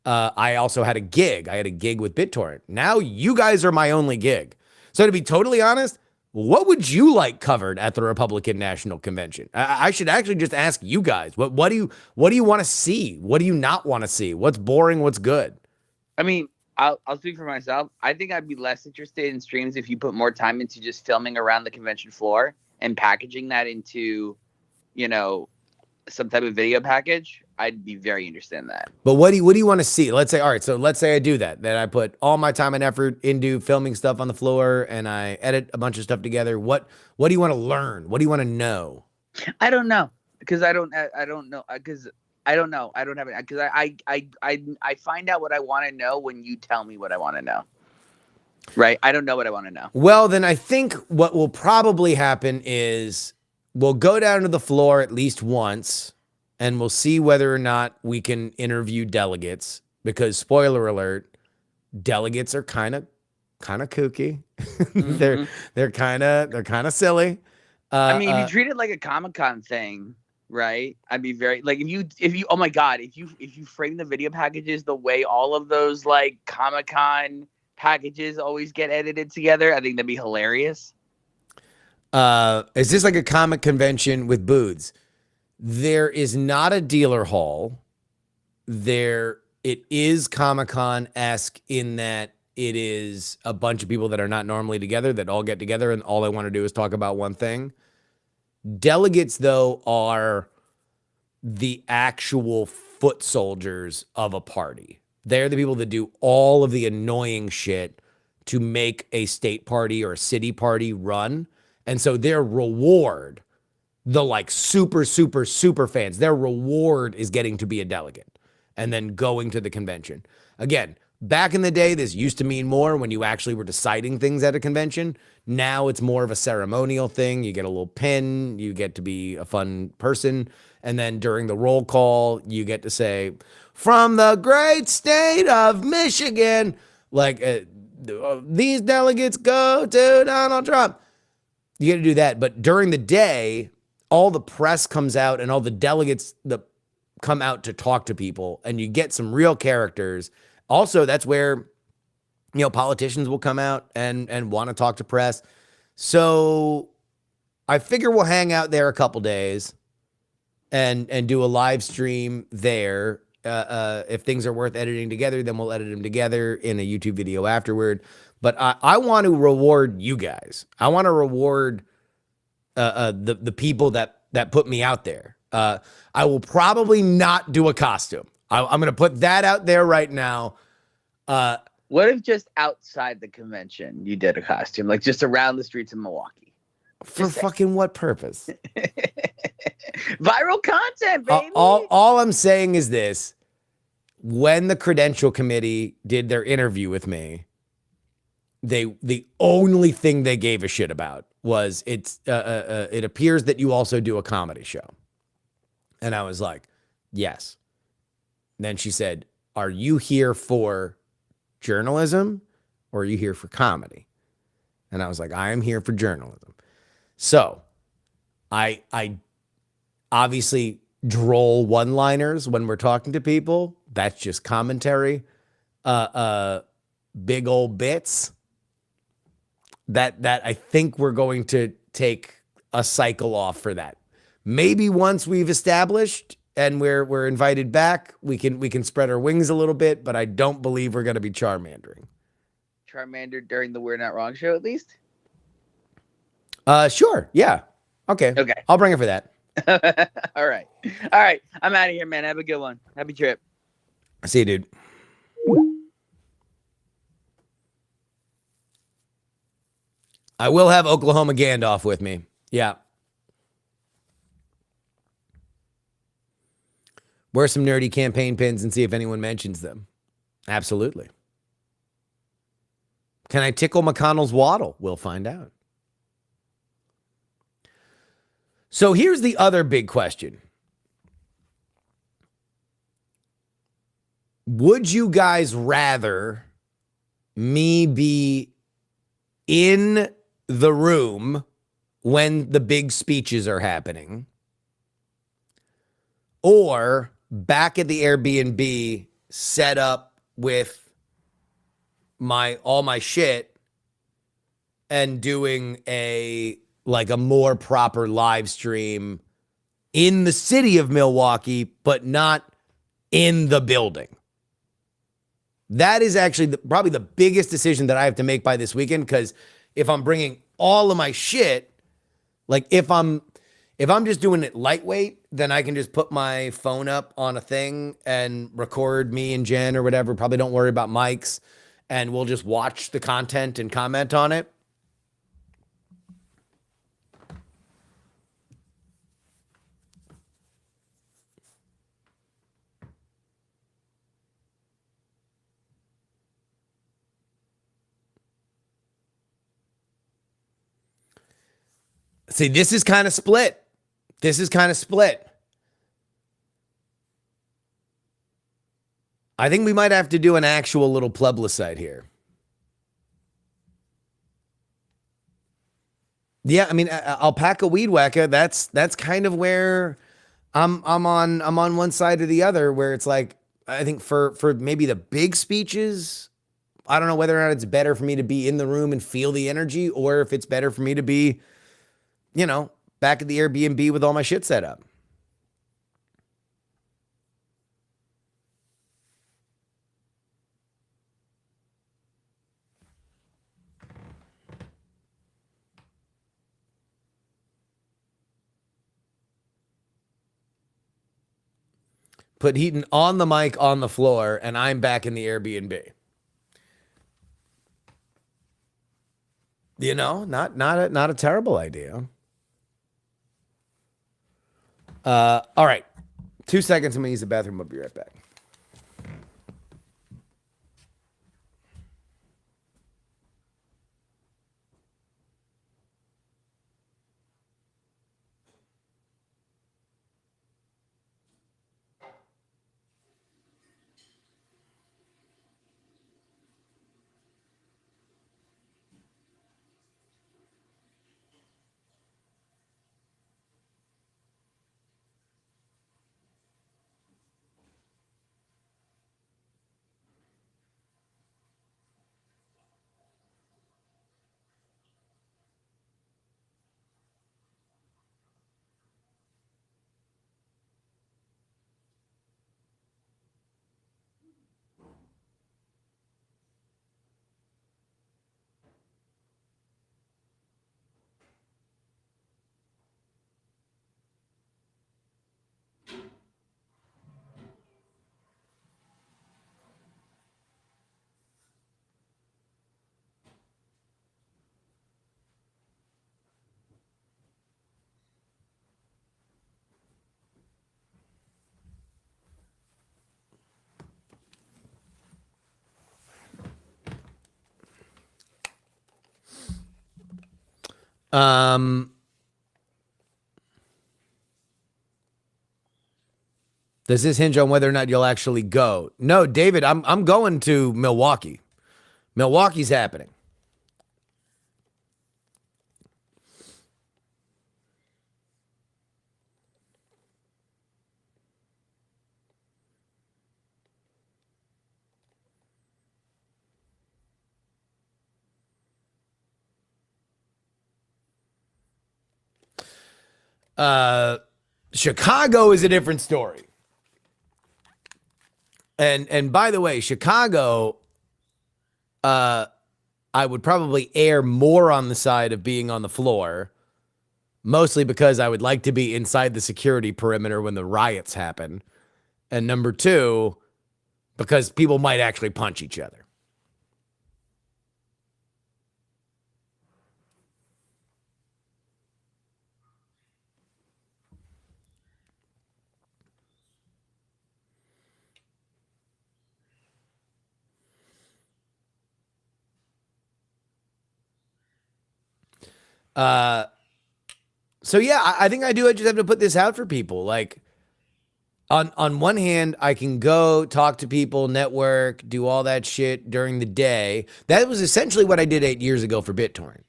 I also had a gig. I had a gig with BitTorrent. Now you guys are my only gig. So to be totally honest, what would you like covered at the Republican National Convention? I should actually just ask you guys. What do you want to see? What do you not want to see? What's boring? What's good? I mean, I'll speak for myself. I think I'd be less interested in streams if you put more time into just filming around the convention floor and packaging that into, some type of video package. I'd be very interested in that. But what do you want to see? Let's say, all right, so let's say I do that. Then I put all my time and effort into filming stuff on the floor and I edit a bunch of stuff together. What do you want to learn? What do you want to know? I don't know because I don't know because I don't know. I don't have it because I find out what I want to know when you tell me what I want to know. Right? I don't know what I want to know. Well, then I think what will probably happen is we'll go down to the floor at least once and we'll see whether or not we can interview delegates because spoiler alert, delegates are kind of kooky. Mm-hmm. they're kind of silly. I mean, if you treat it like a Comic-Con thing, right? I'd be very like if you oh my god, if you frame the video packages the way all of those like Comic-Con packages always get edited together, I think that'd be hilarious. Is this like a comic convention with booths? There is not a dealer hall. It is Comic-Con-esque in that it is a bunch of people that are not normally together that all get together and all they want to do is talk about one thing. Delegates, though, are the actual foot soldiers of a party. They're the people that do all of the annoying shit to make a state party or a city party run. And so their reward, the like super, super, super fans, their reward is getting to be a delegate and then going to the convention. Again, back in the day, this used to mean more when you actually were deciding things at a convention. Now it's more of a ceremonial thing. You get a little pin, you get to be a fun person. And then during the roll call, you get to say, from the great state of Michigan, like these delegates go to Donald Trump. You get to do that. But during the day, all the press comes out and all the delegates that come out to talk to people and you get some real characters. Also, that's where, politicians will come out and want to talk to press. So I figure we'll hang out there a couple days and do a live stream there. If things are worth editing together, then we'll edit them together in a YouTube video afterward. But I want to reward you guys. I want to reward the people that put me out there. I will probably not do a costume. I'm going to put that out there right now. What if just outside the convention you did a costume, like just around the streets of Milwaukee? For fucking what purpose? Viral content, baby. All I'm saying is this. when the credential committee did their interview with me, the only thing they gave a shit about was it appears that you also do a comedy show. And I was like, yes. And then she said, are you here for journalism or are you here for comedy? And I was like, I am here for journalism. So I obviously droll one-liners when we're talking to people. That's just commentary. Big old bits. That I think we're going to take a cycle off for that. Maybe once we've established and we're invited back, we can spread our wings a little bit, but I don't believe we're going to be Charmandering. Charmander during the We're Not Wrong show, at least. Sure, yeah, okay, Okay. I'll bring it for that. All right. I'm out of here, man. Have a good one. Happy trip. See you, dude. I will have Oklahoma Gandalf with me. Yeah. Wear some nerdy campaign pins and see if anyone mentions them. Absolutely. Can I tickle McConnell's waddle? We'll find out. So here's the other big question. Would you guys rather me be in the room when the big speeches are happening or back at the Airbnb set up with all my shit and doing a more proper live stream in the city of Milwaukee, but not in the building? That is actually probably the biggest decision that I have to make by this weekend, because if I'm bringing all of my shit, like if I'm just doing it lightweight, then I can just put my phone up on a thing and record me and Jen or whatever. Probably don't worry about mics, and we'll just watch the content and comment on it. See, this is kind of split. I think we might have to do an actual little plebiscite here. Yeah, I mean, alpaca weed whacker. That's kind of where I'm on one side or the other, where it's like, I think for maybe the big speeches, I don't know whether or not it's better for me to be in the room and feel the energy, or if it's better for me to be, back at the Airbnb with all my shit set up. Put Heaton on the mic on the floor, and I'm back in the Airbnb. Not a terrible idea. All right. 2 seconds. I'm going to use the bathroom. I'll be right back. Um, does this hinge on whether or not you'll actually go? No, David, I'm going to Milwaukee. Milwaukee's happening. Chicago is a different story. And by the way, Chicago, I would probably err more on the side of being on the floor, mostly because I would like to be inside the security perimeter when the riots happen. And number two, because people might actually punch each other. So yeah, I think I do. I just have to put this out for people. Like on one hand, I can go talk to people, network, do all that shit during the day. That was essentially what I did 8 years ago for BitTorrent,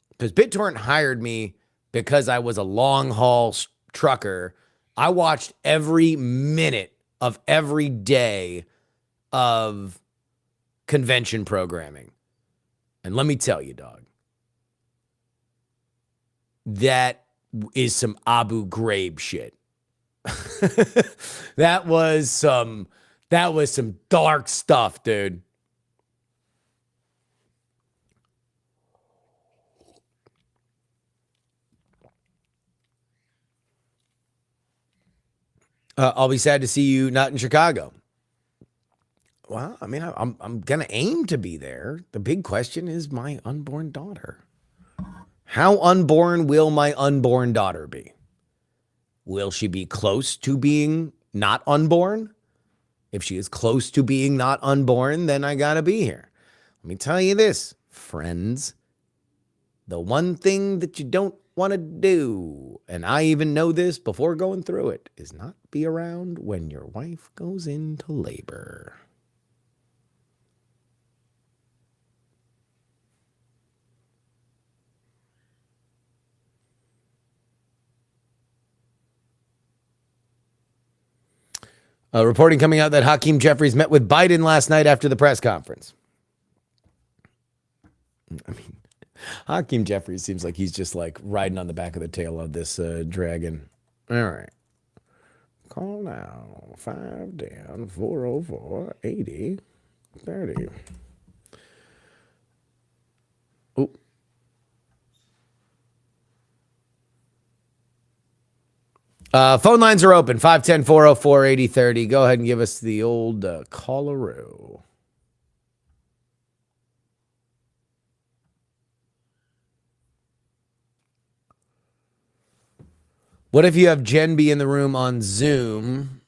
because BitTorrent hired me because I was a long haul trucker. I watched every minute of every day of convention programming, and let me tell you, dog, that is some Abu Ghraib shit. that was some dark stuff, dude. I'll be sad to see you not in Chicago. Well, I mean, I'm gonna aim to be there. The big question is my unborn daughter. How unborn will my unborn daughter be? Will she be close to being not unborn? If she is close to being not unborn, then I gotta be here. Let me tell you this, friends. The one thing that you don't want to do, and I even know this before going through it, is not be around when your wife goes into labor. Reporting coming out that Hakeem Jeffries met with Biden last night after the press conference. I mean, Hakeem Jeffries seems like he's just like riding on the back of the tail of this dragon. All right. Call now. 5 down. 404 80 30. Oh. Phone lines are open. 510 404 8030. Go ahead and give us the old call-a-roo. What if you have Jen be in the room on Zoom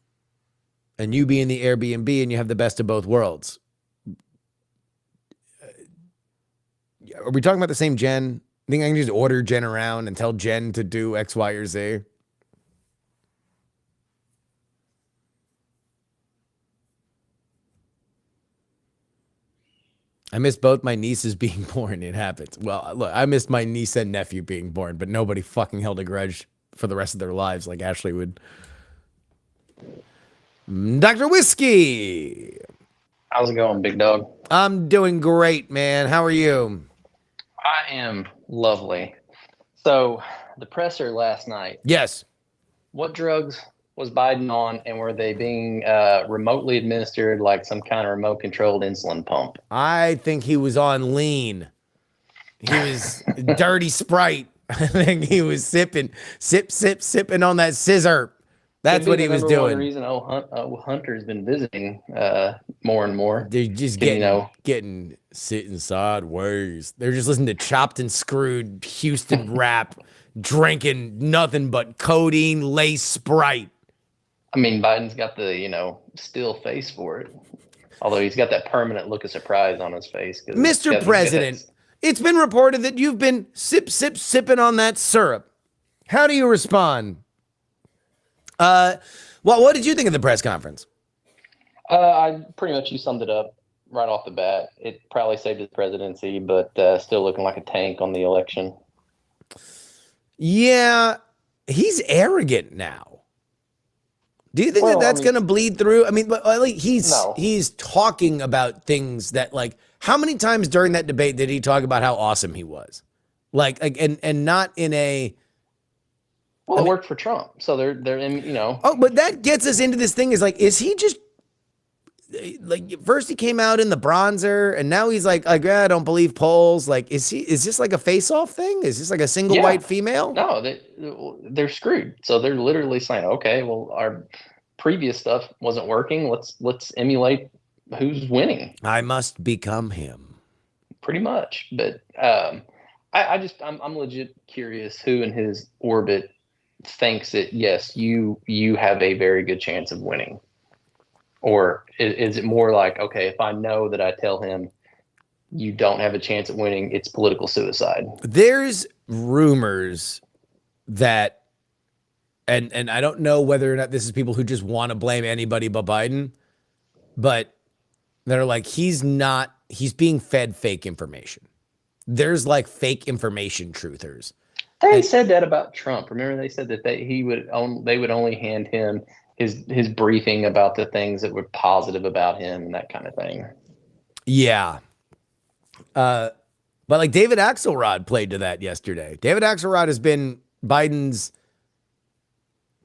and you be in the Airbnb and you have the best of both worlds? Are we talking about the same Jen? I think I can just order Jen around and tell Jen to do X, Y, or Z. I miss both my nieces being born. It happens. Well, look, I missed my niece and nephew being born, but nobody fucking held a grudge for the rest of their lives like Ashley would. Dr. Whiskey. How's it going, big dog? I'm doing great, man. How are you? I am lovely. So, the presser last night, Yes. what drugs was Biden on, and were they being remotely administered like some kind of remote controlled insulin pump? I think he was on lean. He was dirty Sprite. I think he was sipping on that scissor. That's what he was One doing. reason Hunter's been visiting more and more. They're just getting sitting sideways. They're just listening to Chopped and Screwed Houston rap, drinking nothing but codeine lace Sprite. I mean, Biden's got the still face for it. Although he's got that permanent look of surprise on his face. Mr. President, it's been reported that you've been sipping on that syrup. How do you respond? Well, what did you think of the press conference? You summed it up right off the bat. It probably saved his presidency, but still looking like a tank on the election. Yeah, he's arrogant now. Do you think that's going to bleed through? I mean, but like he's talking about things that, like, how many times during that debate did he talk about how awesome he was? Like and not in a. Well, it worked for Trump, so they're in, you know. Oh, but that gets us into this thing. Is like, is he just like, first he came out in the bronzer, and now he's like, I don't believe polls. Like, is this like a face-off thing? Is this like a single white female? No, they're screwed. So they're literally saying, okay, well, our previous stuff wasn't working. Let's emulate who's winning. I must become him. Pretty much. But I'm legit curious who in his orbit thinks that, yes, you have a very good chance of winning. Or is it more like, okay, if I know that I tell him you don't have a chance at winning, it's political suicide? There's rumors that, and I don't know whether or not this is people who just want to blame anybody but Biden, but they're like, he's being fed fake information. There's like fake information truthers. They said that about Trump. Remember, they said that they would only hand him his briefing about the things that were positive about him and that kind of thing. Yeah. But like David Axelrod played to that yesterday. David Axelrod has been Biden's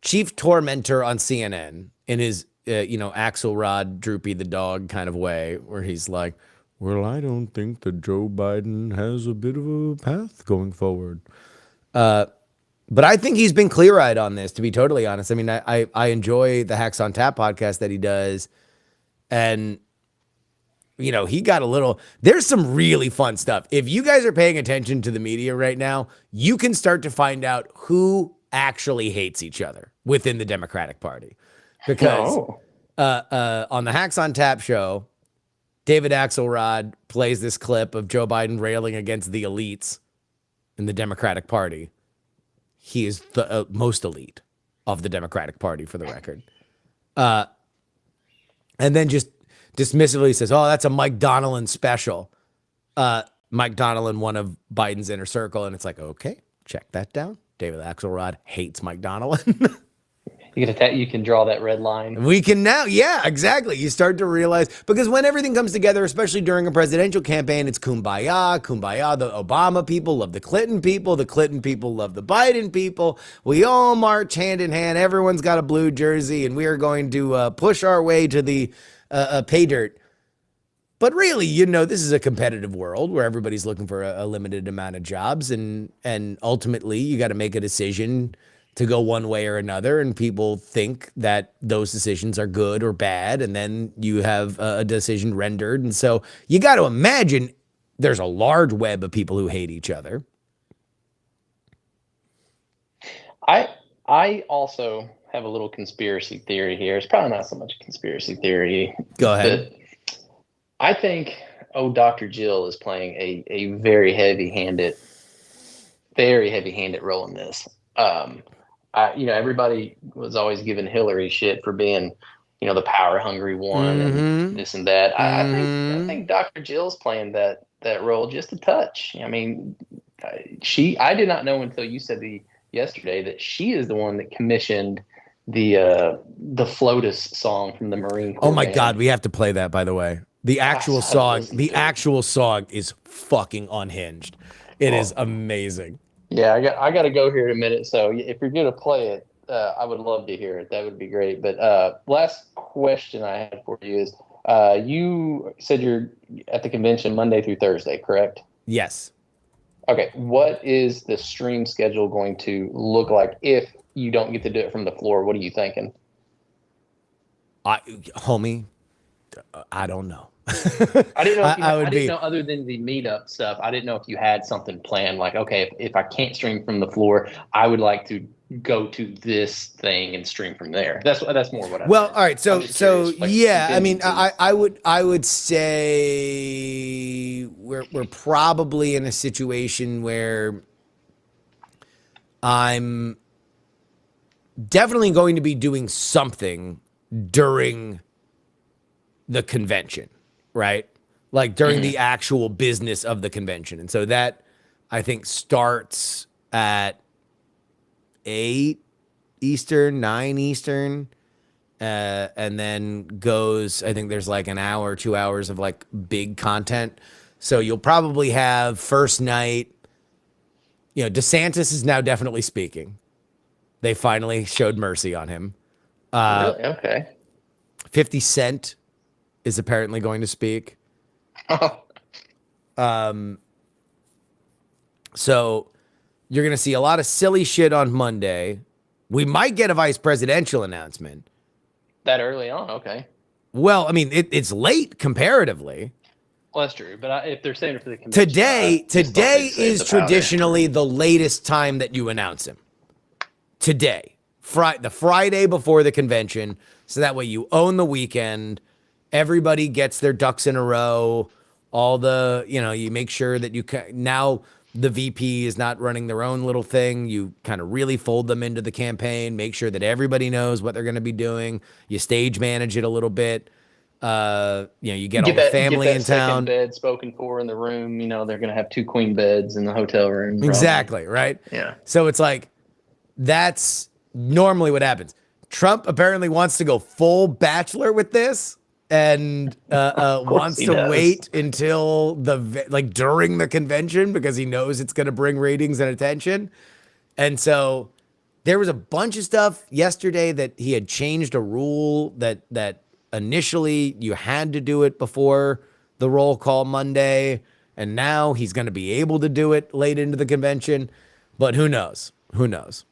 chief tormentor on CNN in his, Axelrod Droopy the dog kind of way, where he's like, well, I don't think that Joe Biden has a bit of a path going forward. But I think he's been clear-eyed on this, to be totally honest. I mean, I enjoy the Hacks on Tap podcast that he does. And, he got there's some really fun stuff. If you guys are paying attention to the media right now, you can start to find out who actually hates each other within the Democratic Party. Because on the Hacks on Tap show, David Axelrod plays this clip of Joe Biden railing against the elites in the Democratic Party. He is the most elite of the Democratic Party, for the record. And then just dismissively says, oh, that's a Mike Donnellan special. Mike Donnellan, one of Biden's inner circle. And it's like, okay, check that down. David Axelrod hates Mike Donnellan. You can draw that red line. We can now. Yeah, exactly. You start to realize, because when everything comes together, especially during a presidential campaign, it's kumbaya, kumbaya. The Obama people love the Clinton people love the Biden people. We all march hand in hand. Everyone's got a blue jersey, and we are going to push our way to the pay dirt. But really, this is a competitive world where everybody's looking for a limited amount of jobs, and ultimately you got to make a decision to go one way or another, and people think that those decisions are good or bad, and then you have a decision rendered. And so you got to imagine there's a large web of people who hate each other. I also have a little conspiracy theory here. It's probably not so much a conspiracy theory. Go ahead. But I think Dr. Jill is playing a very heavy-handed role in this. Everybody was always giving Hillary shit for being, the power hungry one and this and that. I think Dr. Jill's playing that role just a touch. I mean, I did not know until you said yesterday that she is the one that commissioned the FLOTUS song from the Marine Corps. Oh my God, we have to play that, by the way. The actual song is fucking unhinged. It is amazing. Yeah, I got to go here in a minute. So if you're going to play it, I would love to hear it. That would be great. But last question I had for you is, you said you're at the convention Monday through Thursday, correct? Yes. Okay. What is the stream schedule going to look like if you don't get to do it from the floor? What are you thinking? Homie, I don't know. I didn't know. I didn't know, other than the meetup stuff, I didn't know if you had something planned. Like, okay, if I can't stream from the floor, I would like to go to this thing and stream from there. That's more what I. Well, all right. So yeah. I mean, I would say we're probably in a situation where I'm definitely going to be doing something during the convention, right? Like during the actual business of the convention. And so that, I think, starts at 8 Eastern, 9 Eastern, and then goes, I think there's like an hour, 2 hours of like big content. So you'll probably have first night, DeSantis is now definitely speaking. They finally showed mercy on him. Really? Okay. 50 Cent is apparently going to speak. So you're going to see a lot of silly shit on Monday. We might get a vice presidential announcement. That early on? Okay. Well, I mean, it's late comparatively. Well, that's true. But if they're saving it for the convention, Today is traditionally the latest time that you announce him. Today, the Friday before the convention, so that way you own the weekend. Everybody gets their ducks in a row. All the, you make sure that now the VP is not running their own little thing. You kind of really fold them into the campaign, make sure that everybody knows what they're going to be doing. You stage manage it a little bit. You get all the family in town. Second bed spoken for in the room. They're going to have 2 queen beds in the hotel room. Probably. Exactly, right? Yeah. So it's like, that's normally what happens. Trump apparently wants to go full bachelor with this and wants to wait until during the convention because he knows it's going to bring ratings and attention. And so there was a bunch of stuff yesterday that he had changed a rule that initially you had to do it before the roll call Monday, and now he's going to be able to do it late into the convention. But who knows? Who knows?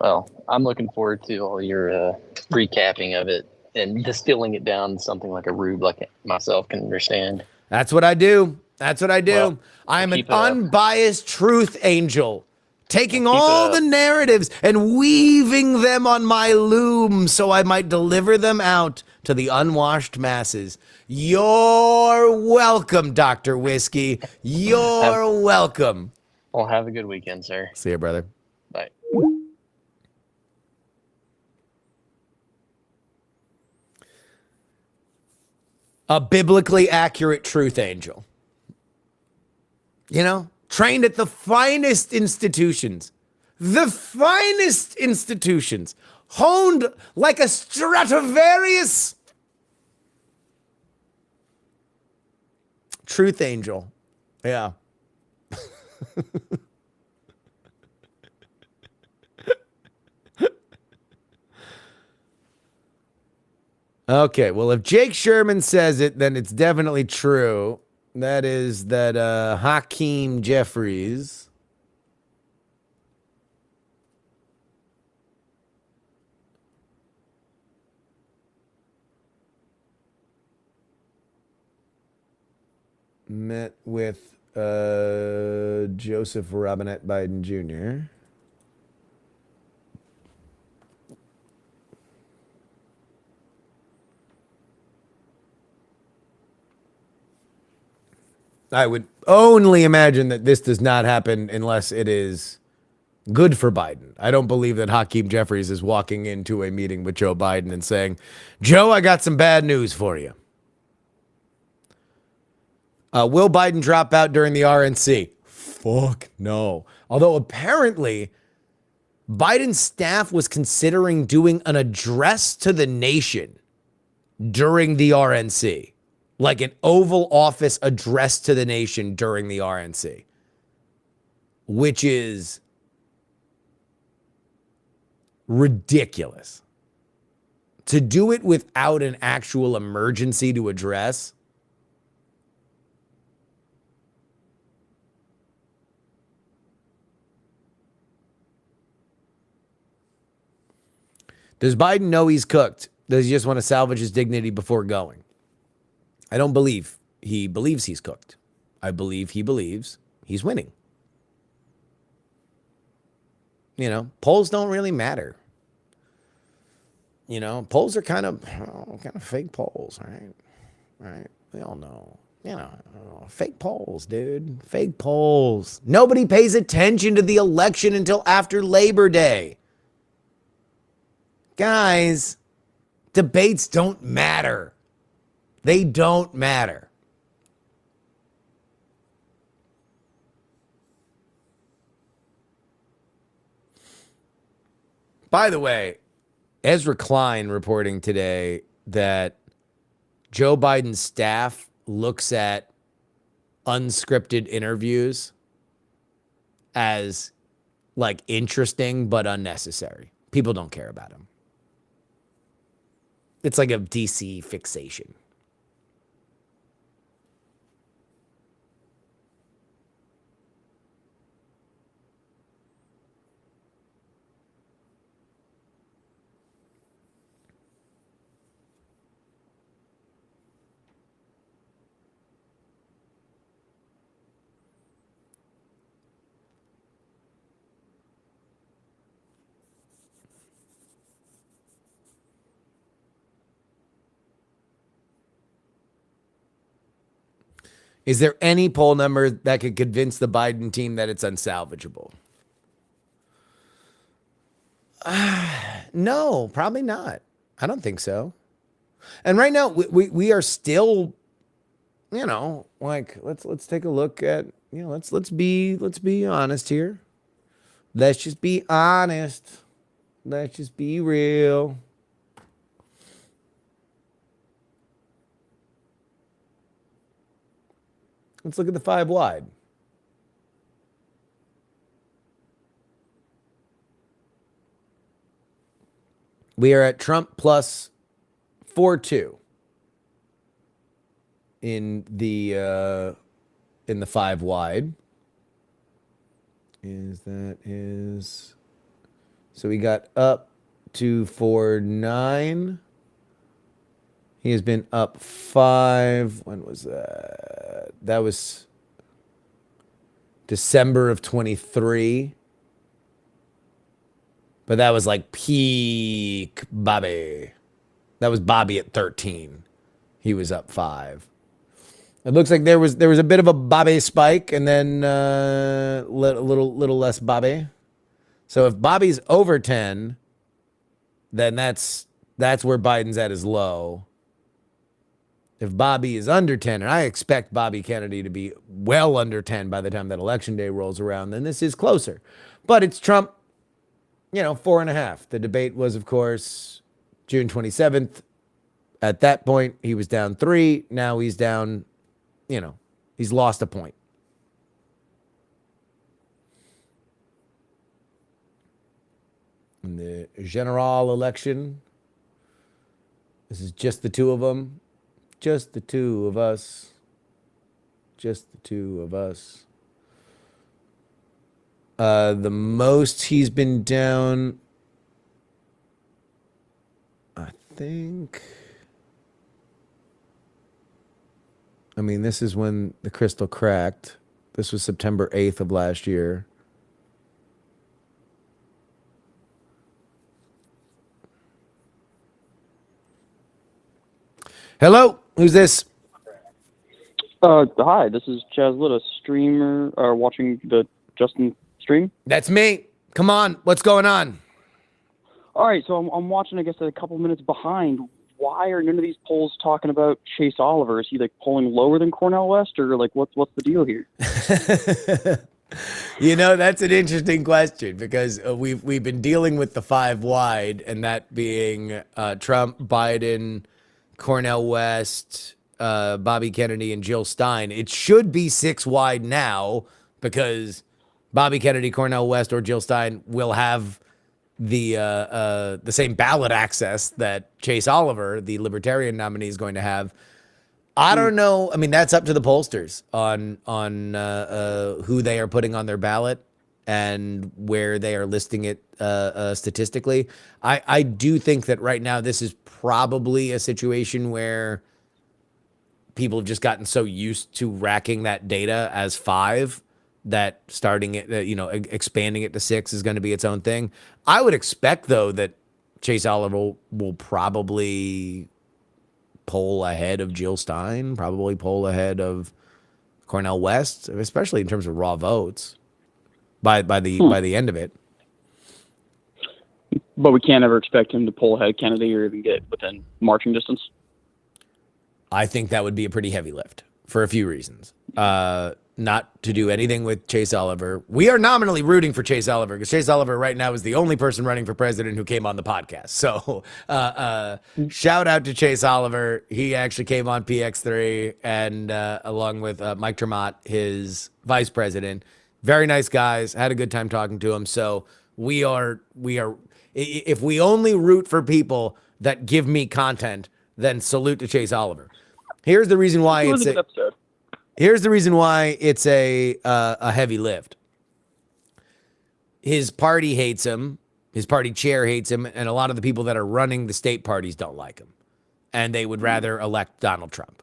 Well, I'm looking forward to all your recapping of it and distilling it down to something like a rube like myself can understand. That's what I do. Well, I'm an unbiased truth angel, taking all the narratives and weaving them on my loom so I might deliver them out to the unwashed masses. You're welcome, Dr. Whiskey. You're welcome. Well, have a good weekend, sir. See you, brother. Bye. A biblically accurate truth angel. Trained at the finest institutions. The finest institutions. Honed like a Stradivarius. Truth angel. Yeah. Okay, well, if Jake Sherman says it, then it's definitely true. That is that Hakeem Jeffries met with Joseph Robinette Biden Jr. I would only imagine that this does not happen unless it is good for Biden. I don't believe that Hakeem Jeffries is walking into a meeting with Joe Biden and saying, Joe, I got some bad news for you. Will Biden drop out during the RNC? Fuck no. Although apparently Biden's staff was considering doing an address to the nation during the RNC. Like an Oval Office address to the nation during the RNC, which is ridiculous. To do it without an actual emergency to address. Does Biden know he's cooked? Does he just want to salvage his dignity before going? I don't believe he believes he's cooked. I believe he believes he's winning. Polls don't really matter. Polls are kind of fake polls, right? Right? We all know. You know, fake polls, dude. Fake polls. Nobody pays attention to the election until after Labor Day. Guys, debates don't matter. They don't matter. By the way, Ezra Klein reporting today that Joe Biden's staff looks at unscripted interviews as like interesting but unnecessary. People don't care about them. It's like a DC fixation. Is there any poll number that could convince the Biden team that it's unsalvageable? No, probably not. I don't think so. And right now, we are still, you know, like let's take a look at, you know, let's be honest here. Let's just be honest. Let's just be real. Let's look at the 5 wide. We are at Trump plus 4-2 in the 5 wide. So we got up to 4-9. He has been up 5. When was that? That was December of 23. But that was like peak Bobby. That was Bobby at 13. He was up 5. It looks like there was a bit of a Bobby spike and then a little less Bobby. So if Bobby's over 10, then that's where Biden's at his low. If Bobby is under 10, and I expect Bobby Kennedy to be well under 10 by the time that election day rolls around, then this is closer. But it's Trump, 4.5. The debate was, of course, June 27th. At that point, he was down 3. Now he's down, he's lost a point. In the general election, this is just the two of them. Just the two of us. Just the two of us. The most he's been down, I think. I mean, this is when the crystal cracked. This was September 8th of last year. Hello, who's this? Hi, this is Chaz Litt, a streamer, watching the Justin stream. That's me. Come on, what's going on? All right, so I'm watching, I guess, a couple minutes behind. Why are none of these polls talking about Chase Oliver? Is he like polling lower than Cornel West, or like what's the deal here? That's an interesting question because we've been dealing with the 5 wide, and that being Trump, Biden, Cornel West, Bobby Kennedy, and Jill Stein. It should be 6 wide now because Bobby Kennedy, Cornel West, or Jill Stein will have the same ballot access that Chase Oliver, the Libertarian nominee, is going to have. I don't know. I mean, that's up to the pollsters on who they are putting on their ballot and where they are listing it statistically. I do think that right now this is probably a situation where people have just gotten so used to racking that data as 5 that starting it, expanding it to 6 is going to be its own thing. I would expect, though, that Chase Oliver will probably poll ahead of Jill Stein, probably poll ahead of Cornel West, especially in terms of raw votes by the end of it. But we can't ever expect him to pull ahead of Kennedy or even get within marching distance. I think that would be a pretty heavy lift for a few reasons. Not to do anything with Chase Oliver. We are nominally rooting for Chase Oliver because Chase Oliver right now is the only person running for president who came on the podcast. So shout out to Chase Oliver. He actually came on PX3 and along with Mike Tremont, his vice president. Very nice guys. Had a good time talking to him. So we are, if we only root for people that give me content, then salute to Chase Oliver. Here's the reason why It was a good episode. Here's the reason why it's a heavy lift. His party hates him. His party chair hates him. And a lot of the people that are running the state parties don't like him. And they would rather elect Donald Trump.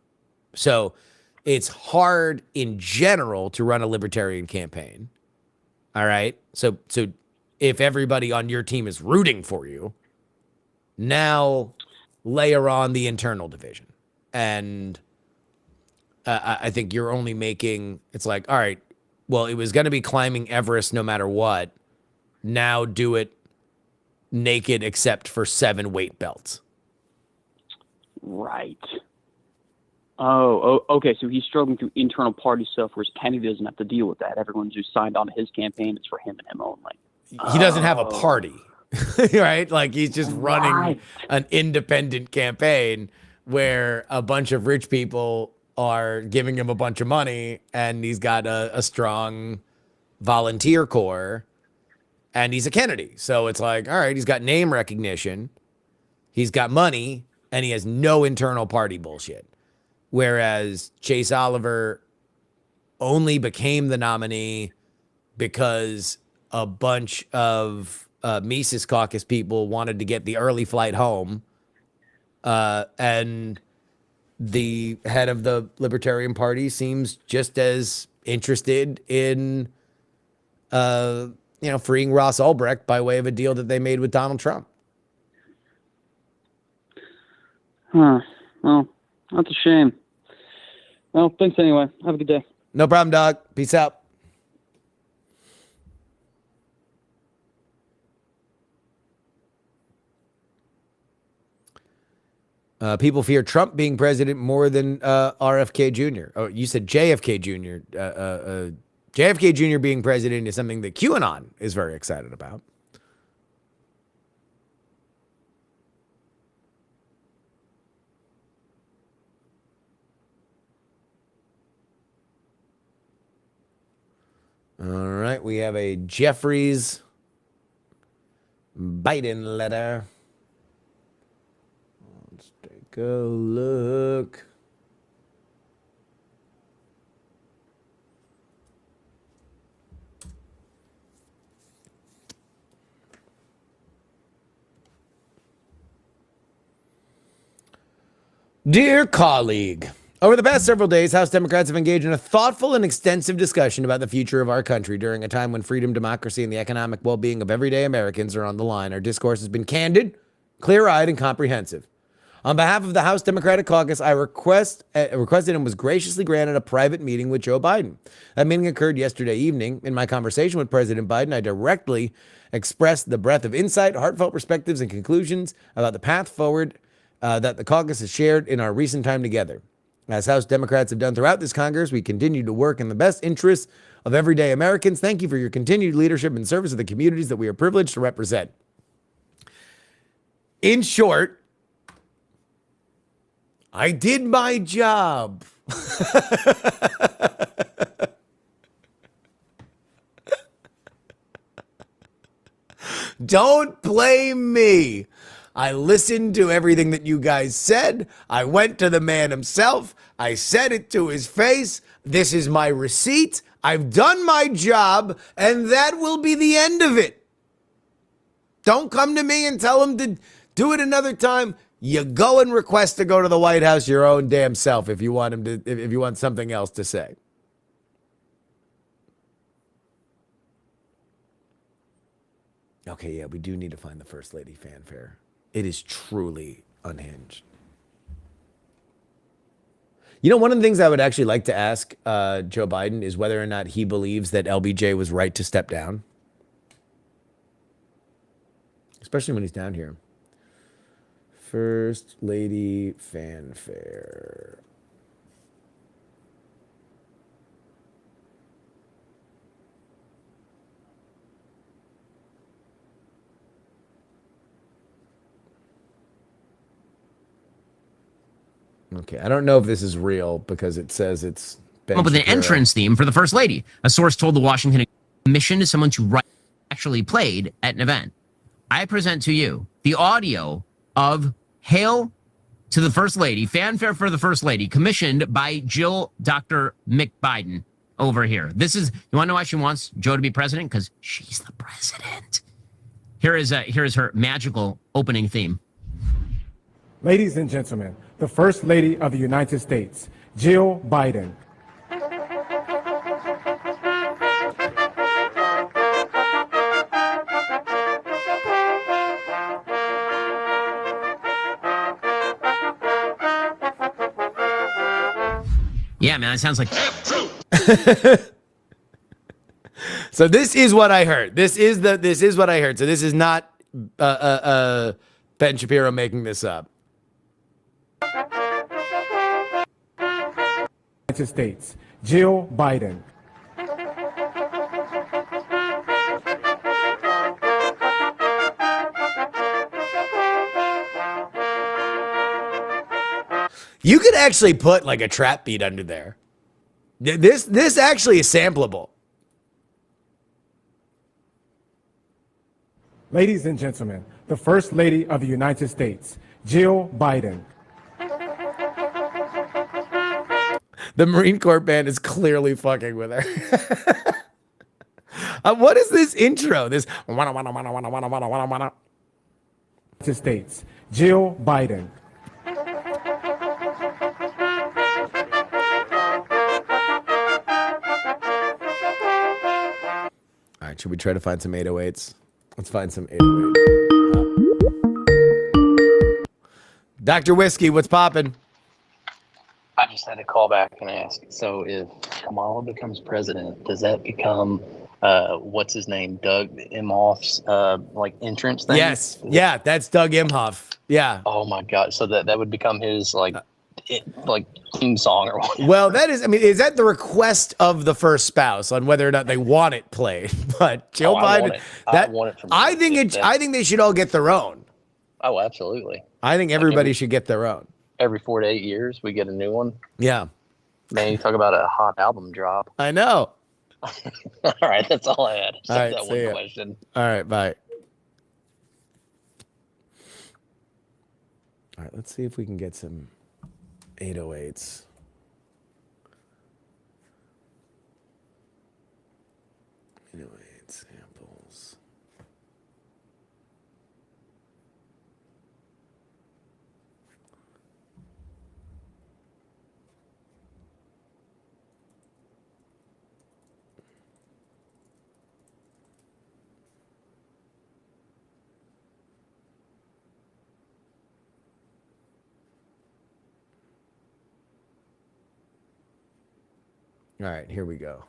So it's hard in general to run a libertarian campaign. All right. So if everybody on your team is rooting for you, now layer on the internal division. And I think you're only making, it's like, all right, well, it was going to be climbing Everest no matter what. Now do it naked except for 7 weight belts. Right. Oh, okay. So he's struggling through internal party stuff, whereas Kennedy doesn't have to deal with that. Everyone who's signed on to his campaign is for him and him only. He doesn't have a party, right? Like he's just running an independent campaign where a bunch of rich people are giving him a bunch of money, and he's got a strong volunteer corps, and he's a Kennedy. So it's like, all right, he's got name recognition, he's got money, and he has no internal party bullshit. Whereas Chase Oliver only became the nominee because a bunch of Mises Caucus people wanted to get the early flight home, and the head of the Libertarian Party seems just as interested in, freeing Ross Ulbricht by way of a deal that they made with Donald Trump. Huh. Well, that's a shame. Well, thanks anyway. Have a good day. No problem, dog. Peace out. People fear Trump being president more than RFK Jr. Oh, you said JFK Jr. JFK Jr. being president is something that QAnon is very excited about. All right, we have a Jeffries Biden letter. Let's take a look. Dear colleague, over the past several days, House Democrats have engaged in a thoughtful and extensive discussion about the future of our country during a time when freedom, democracy, and the economic well-being of everyday Americans are on the line. Our discourse has been candid, clear-eyed, and comprehensive. On behalf of the House Democratic Caucus, I requested and was graciously granted a private meeting with Joe Biden. That meeting occurred yesterday evening. In my conversation with President Biden, I directly expressed the breadth of insight, heartfelt perspectives, and conclusions about the path forward that the caucus has shared in our recent time together. As House Democrats have done throughout this Congress, we continue to work in the best interests of everyday Americans. Thank you for your continued leadership and service of the communities that we are privileged to represent. In short, I did my job. Don't blame me. I listened to everything that you guys said. I went to the man himself. I said it to his face. This is my receipt. I've done my job, and that will be the end of it. Don't come to me and tell him to do it another time. You go and request to go to the White House your own damn self if you want him to, if you want something else to say. Okay, yeah, we do need to find the First Lady fanfare. It is truly unhinged. You know, one of the things I would actually like to ask Joe Biden is whether or not he believes that LBJ was right to step down, especially when he's down here. First Lady fanfare. Okay, I don't know if this is real because it says it's Ben Up with an Shapiro. entrance theme for the First Lady. A source told the Washington commission to someone to write actually played at an event. I present to you the audio of Hail to the First Lady, fanfare for the First Lady, commissioned by Jill Dr. McBiden over here. This is, you want to know why she wants Joe to be president? Because she's the president. Here is her magical opening theme. Ladies and gentlemen, the First Lady of the United States, Jill Biden. Yeah, man, it sounds like So this is what I heard. This is what I heard. So this is not Ben Shapiro making this up. United States, Jill Biden. You could actually put like a trap beat under there. This actually is sampleable. Ladies and gentlemen, the First Lady of the United States, Jill Biden. The Marine Corps band is clearly fucking with her. What is this intro? This United States, Jill Biden. All right, should we try to find some 808s? Let's find some 808s. Dr. Whiskey, what's poppin'? I just had to call back and ask. So if Kamala becomes president, does that become what's his name, Doug Imhoff's like entrance thing? Yes. Yeah, that's Doug Imhoff. Yeah. Oh my God! So that would become his like theme song or what? Well, that is, I mean, is that the request of the first spouse on whether or not they want it played? But Joe Biden, I want it from I think they should all get their own. Oh, absolutely. I think everybody should get their own. Every 4 to 8 years, we get a new one. Yeah. Man, you talk about a hot album drop. I know. All right, that's all I had. Except All right, that see one ya. question. All right, bye. All right, let's see if we can get some 808s. Samples. All right, here we go.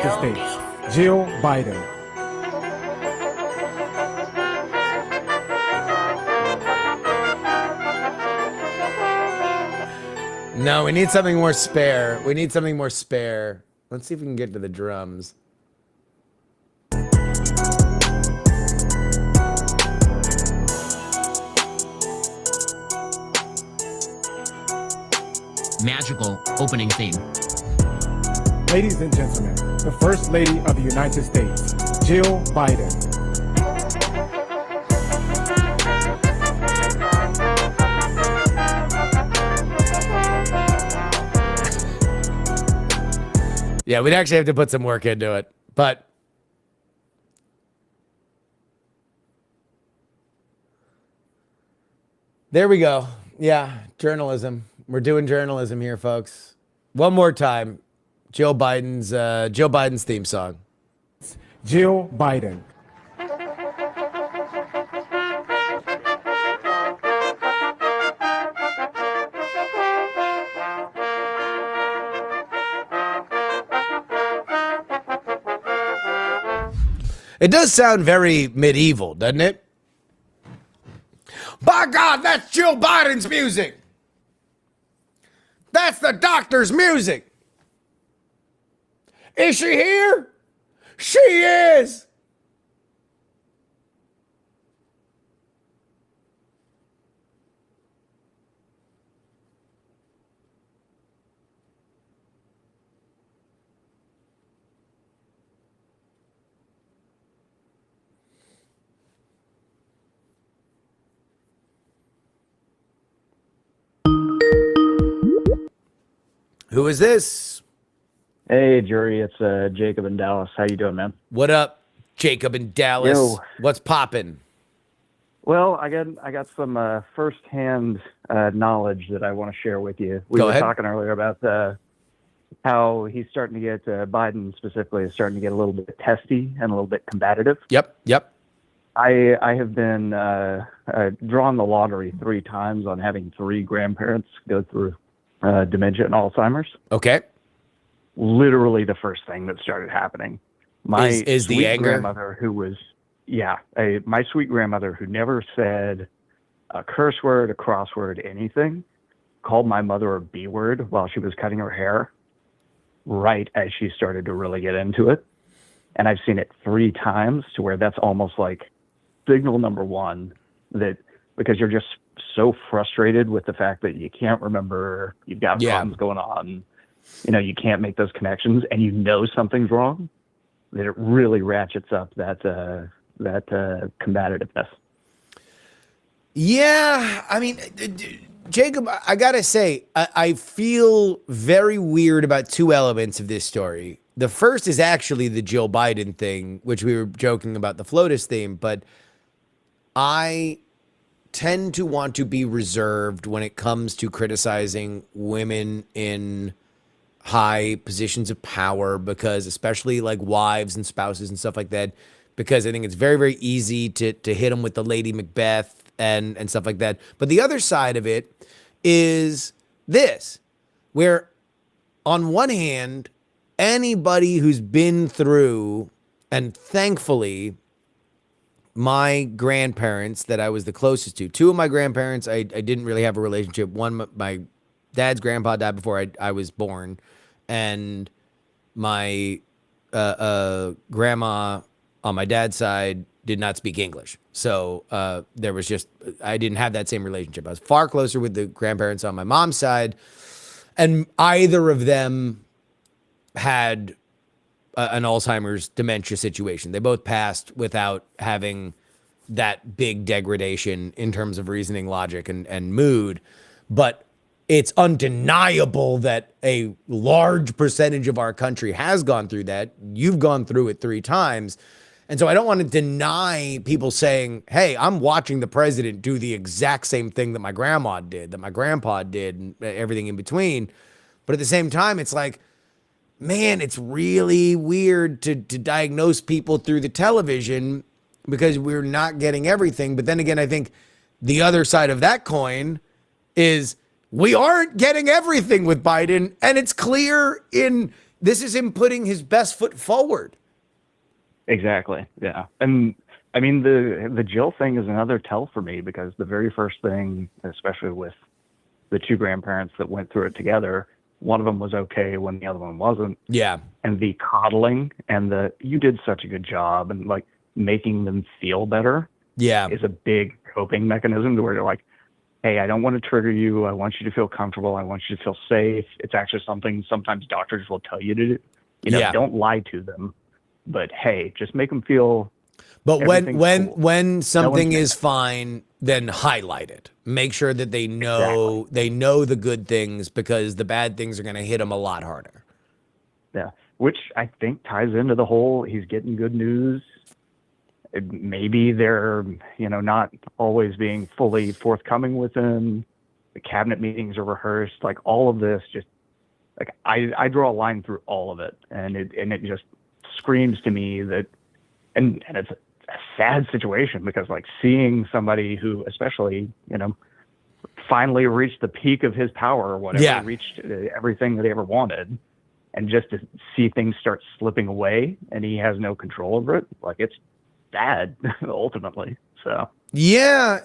United States, Jill Biden. No, we need something more spare. We need something more spare. Let's see if we can get to the drums. magical opening theme. Ladies and gentlemen, the First Lady of the United States, Jill Biden. Yeah, we'd actually have to put some work into it, but there we go. Yeah, journalism. We're doing journalism here, folks. One more time. Joe Biden's theme song. Jill Biden. It does sound very medieval, doesn't it? By God, that's Jill Biden's music. That's the doctor's music. Is she here? She is. Who is this? Hey, Jury, it's Jacob in Dallas. How you doing, man? What up, Jacob in Dallas? Yo. What's poppin'? Well, I got some firsthand knowledge that I want to share with you. We Go were ahead. talking earlier about how he's starting to get Biden specifically is starting to get a little bit testy and a little bit combative. Yep. I have been drawn the lottery 3 times on having 3 grandparents go through dementia and Alzheimer's. Okay. Literally the first thing that started happening. My Is the sweet anger? grandmother, who was, my sweet grandmother who never said a curse word, a crossword, anything, called my mother a B word while she was cutting her hair, right as she started to really get into it. And I've seen it 3 times to where that's almost like signal number 1 that because you're just so frustrated with the fact that you can't remember, you've got problems going on, you can't make those connections, and something's wrong, that it really ratchets up that combativeness. Yeah, I mean, Jacob, I gotta say, I feel very weird about 2 elements of this story. The first is actually the Jill Biden thing, which we were joking about the FLOTUS theme, but I tend to want to be reserved when it comes to criticizing women in high positions of power, because especially like wives and spouses and stuff like that, because I think it's very, very easy to hit them with the Lady Macbeth and stuff like that. But the other side of it is this, where on one hand, anybody who's been through, and thankfully, my grandparents that I was the closest to, 2 of my grandparents, I didn't really have a relationship. One, my dad's grandpa died before I was born, and my grandma on my dad's side did not speak English. So there was just, I didn't have that same relationship. I was far closer with the grandparents on my mom's side, and either of them had an Alzheimer's dementia situation. They both passed without having that big degradation in terms of reasoning, logic, and mood. But it's undeniable that a large percentage of our country has gone through that. You've gone through it 3 times. And so I don't want to deny people saying, hey, I'm watching the president do the exact same thing that my grandma did, that my grandpa did, and everything in between. But at the same time, it's like, man, it's really weird to diagnose people through the television because we're not getting everything. But then again, I think the other side of that coin is we aren't getting everything with Biden. And it's clear this is him putting his best foot forward. Exactly. Yeah. And I mean, the Jill thing is another tell for me, because the very first thing, especially with the 2 grandparents that went through it together, one of them was okay when the other one wasn't. Yeah. And the coddling and you did such a good job, and like making them feel better is a big coping mechanism to where you're like, hey, I don't want to trigger you. I want you to feel comfortable. I want you to feel safe. It's actually something sometimes doctors will tell you to do. Don't lie to them, but hey, just make them feel. But when cool. something is fine, then highlight it. Make sure that they know the good things, because the bad things are going to hit them a lot harder. Yeah, which I think ties into the whole he's getting good news. Maybe they're not always being fully forthcoming with him. The cabinet meetings are rehearsed. Like all of this just Like I draw a line through all of it, and it just screams to me that, and it's a sad situation because like seeing somebody who, especially, finally reached the peak of his power or whatever, Yeah. reached everything that he ever wanted, and just to see things start slipping away and he has no control over it, like it's bad ultimately. So Yeah,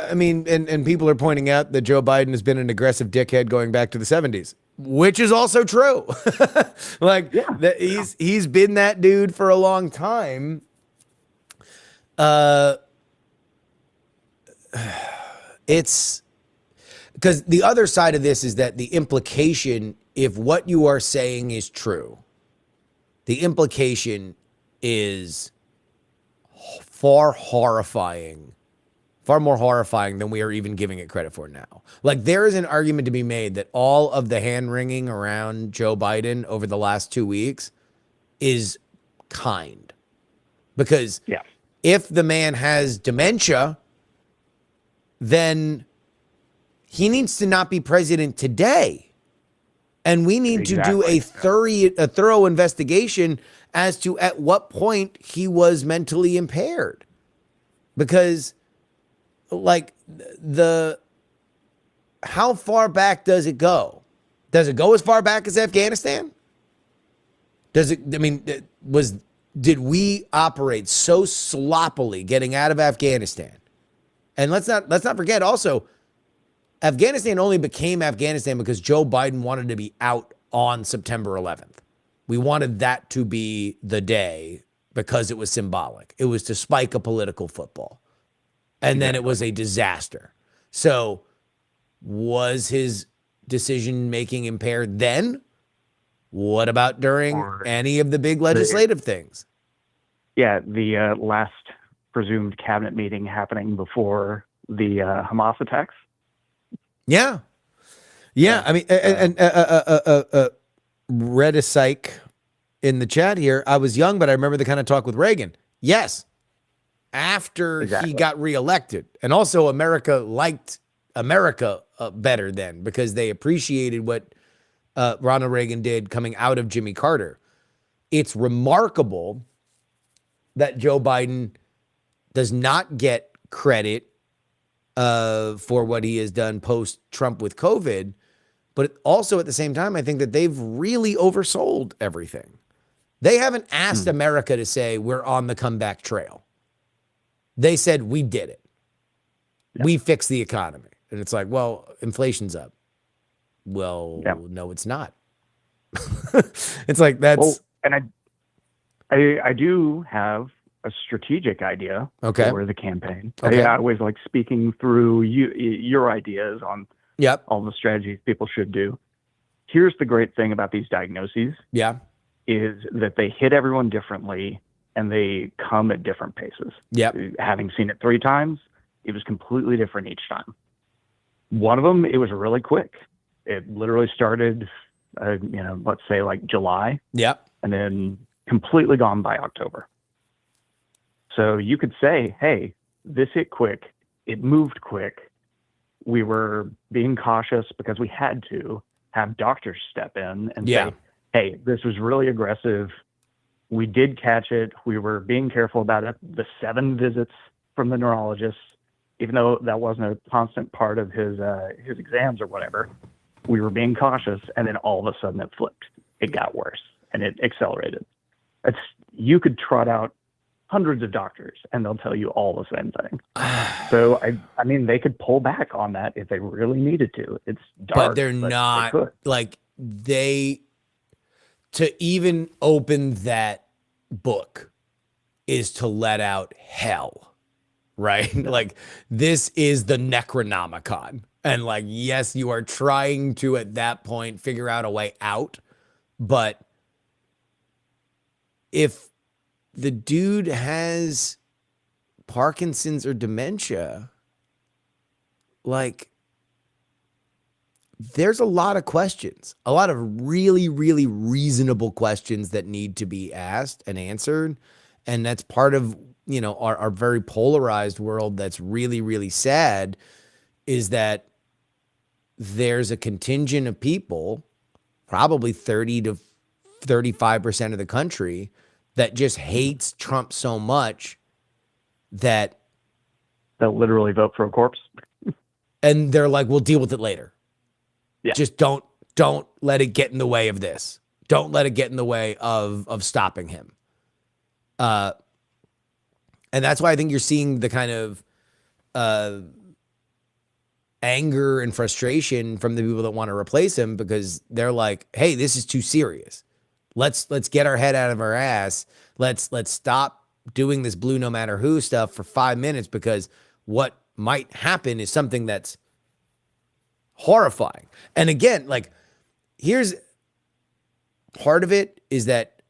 I mean, and people are pointing out that Joe Biden has been an aggressive dickhead going back to the 70s, which is also true. Like, that he's been that dude for a long time. It's because the other side of this is that the implication, if what you are saying is true, the implication is far more horrifying than we are even giving it credit for now. Like, there is an argument to be made that all of the hand wringing around Joe Biden over the last 2 weeks is kind. Because if the man has dementia, then he needs to not be president today. And we need to do a thorough investigation as to at what point he was mentally impaired. Because, like, how far back does it go? Does it go as far back as Afghanistan? Did we operate so sloppily getting out of Afghanistan? And let's not forget also, Afghanistan only became Afghanistan because Joe Biden wanted to be out on September 11th. We wanted that to be the day because it was symbolic. It was to spike a political football. And then it was a disaster. So was his decision making impaired then? What about during any of the big legislative things? Yeah, the last presumed cabinet meeting happening before the Hamas attacks. Yeah. I mean, read a psych in the chat here. I was young, but I remember the kind of talk with Reagan. Yes. After he got reelected. And also America liked America better then because they appreciated what Ronald Reagan did coming out of Jimmy Carter. It's remarkable that Joe Biden does not get credit for what he has done post-Trump with COVID. But also at the same time, I think that they've really oversold everything. They haven't asked America to say we're on the comeback trail. They said we did it. Yeah. We fixed the economy. And it's like, well, inflation's up. Well, no, it's not. It's like that's... Well, and I do have a strategic idea for the campaign. Okay. I always like speaking through your ideas on all the strategies people should do. Here's the great thing about these diagnoses. Yeah. Is that they hit everyone differently and they come at different paces. Yep. Having seen it 3 times, it was completely different each time. One of them, it was really quick. It literally started, let's say like July. Yep. And then completely gone by October. So you could say, hey, this hit quick. It moved quick. We were being cautious because we had to have doctors step in and say, hey, this was really aggressive. We did catch it. We were being careful about it. The 7 visits from the neurologist, even though that wasn't a constant part of his exams or whatever, we were being cautious. And then all of a sudden it flipped. It got worse and it accelerated. You could trot out hundreds of doctors and they'll tell you all the same thing. So I mean, they could pull back on that if they really needed to. It's dark, but they're not like to even open that book is to let out hell, right? Like this is the Necronomicon. And like, yes, you are trying to, at that point, figure out a way out. But if the dude has Parkinson's or dementia, like, there's a lot of questions, a lot of really, really reasonable questions that need to be asked and answered. And that's part of, our very polarized world that's really, really sad, is that there's a contingent of people probably 30 to 35% of the country that just hates Trump so much that they'll literally vote for a corpse. and they're like, we'll deal with it later. Yeah. Just don't let it get in the way of this. Don't let it get in the way of stopping him. And that's why I think you're seeing the kind of anger and frustration from the people that want to replace him, because they're like, hey, this is too serious. Let's get our head out of our ass. Let's stop doing this blue no matter who stuff for 5 minutes, because what might happen is something that's horrifying. And again, like, here's part of it is that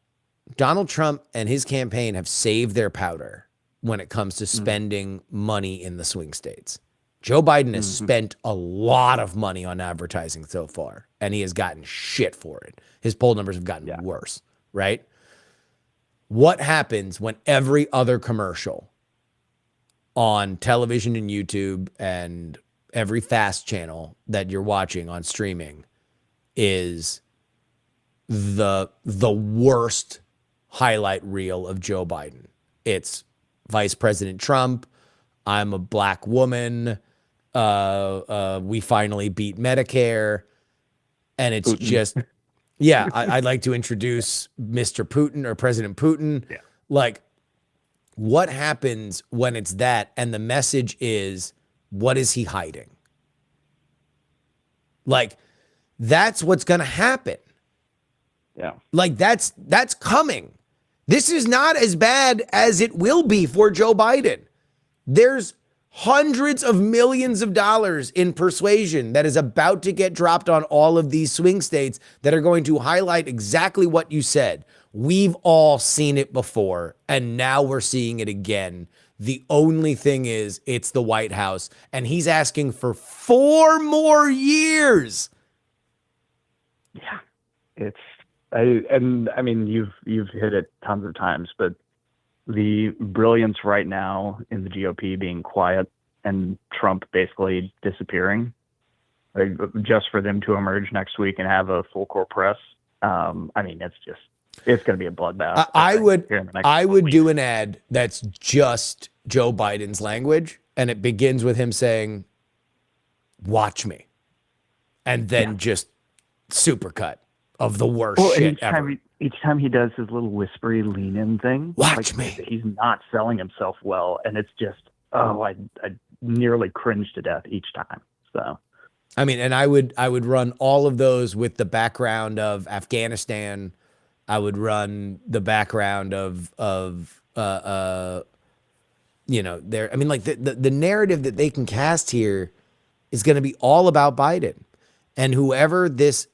Donald Trump and his campaign have saved their powder when it comes to spending money in the swing states. Joe Biden has spent a lot of money on advertising so far, and he has gotten shit for it. His poll numbers have gotten worse, right? What happens when every other commercial on television and YouTube and every fast channel that you're watching on streaming is the worst highlight reel of Joe Biden? It's Vice President Trump. I'm a black woman. We finally beat Medicare. And it's Putin. just, yeah, I'd like to introduce Mr. Putin or President Putin. Yeah. Like, what happens when it's that and the message is, what is he hiding? Like, that's what's going to happen. Yeah. Like, that's coming. This is not as bad as it will be for Joe Biden. There's hundreds of millions of dollars in persuasion that is about to get dropped on all of these swing states that are going to highlight exactly what you said. We've all seen it before, and now we're seeing it again. The only thing is, it's the White House, and he's asking for 4 more years. Yeah. I mean, you've hit it tons of times, but the brilliance right now in the GOP being quiet and Trump basically disappearing, like, just for them to emerge next week and have a full court press. I mean, it's going to be a bloodbath. I would weeks. do an ad that's just Joe Biden's language, and it begins with him saying, "Watch me," and then just supercut of the worst shit ever. Each time he does his little whispery lean-in thing, Watch me. He's not selling himself well, and it's just, I nearly cringe to death each time. So, I mean, and I would run all of those with the background of Afghanistan. I would run the background of there. I mean, like, the narrative that they can cast here is going to be all about Biden, and whoever this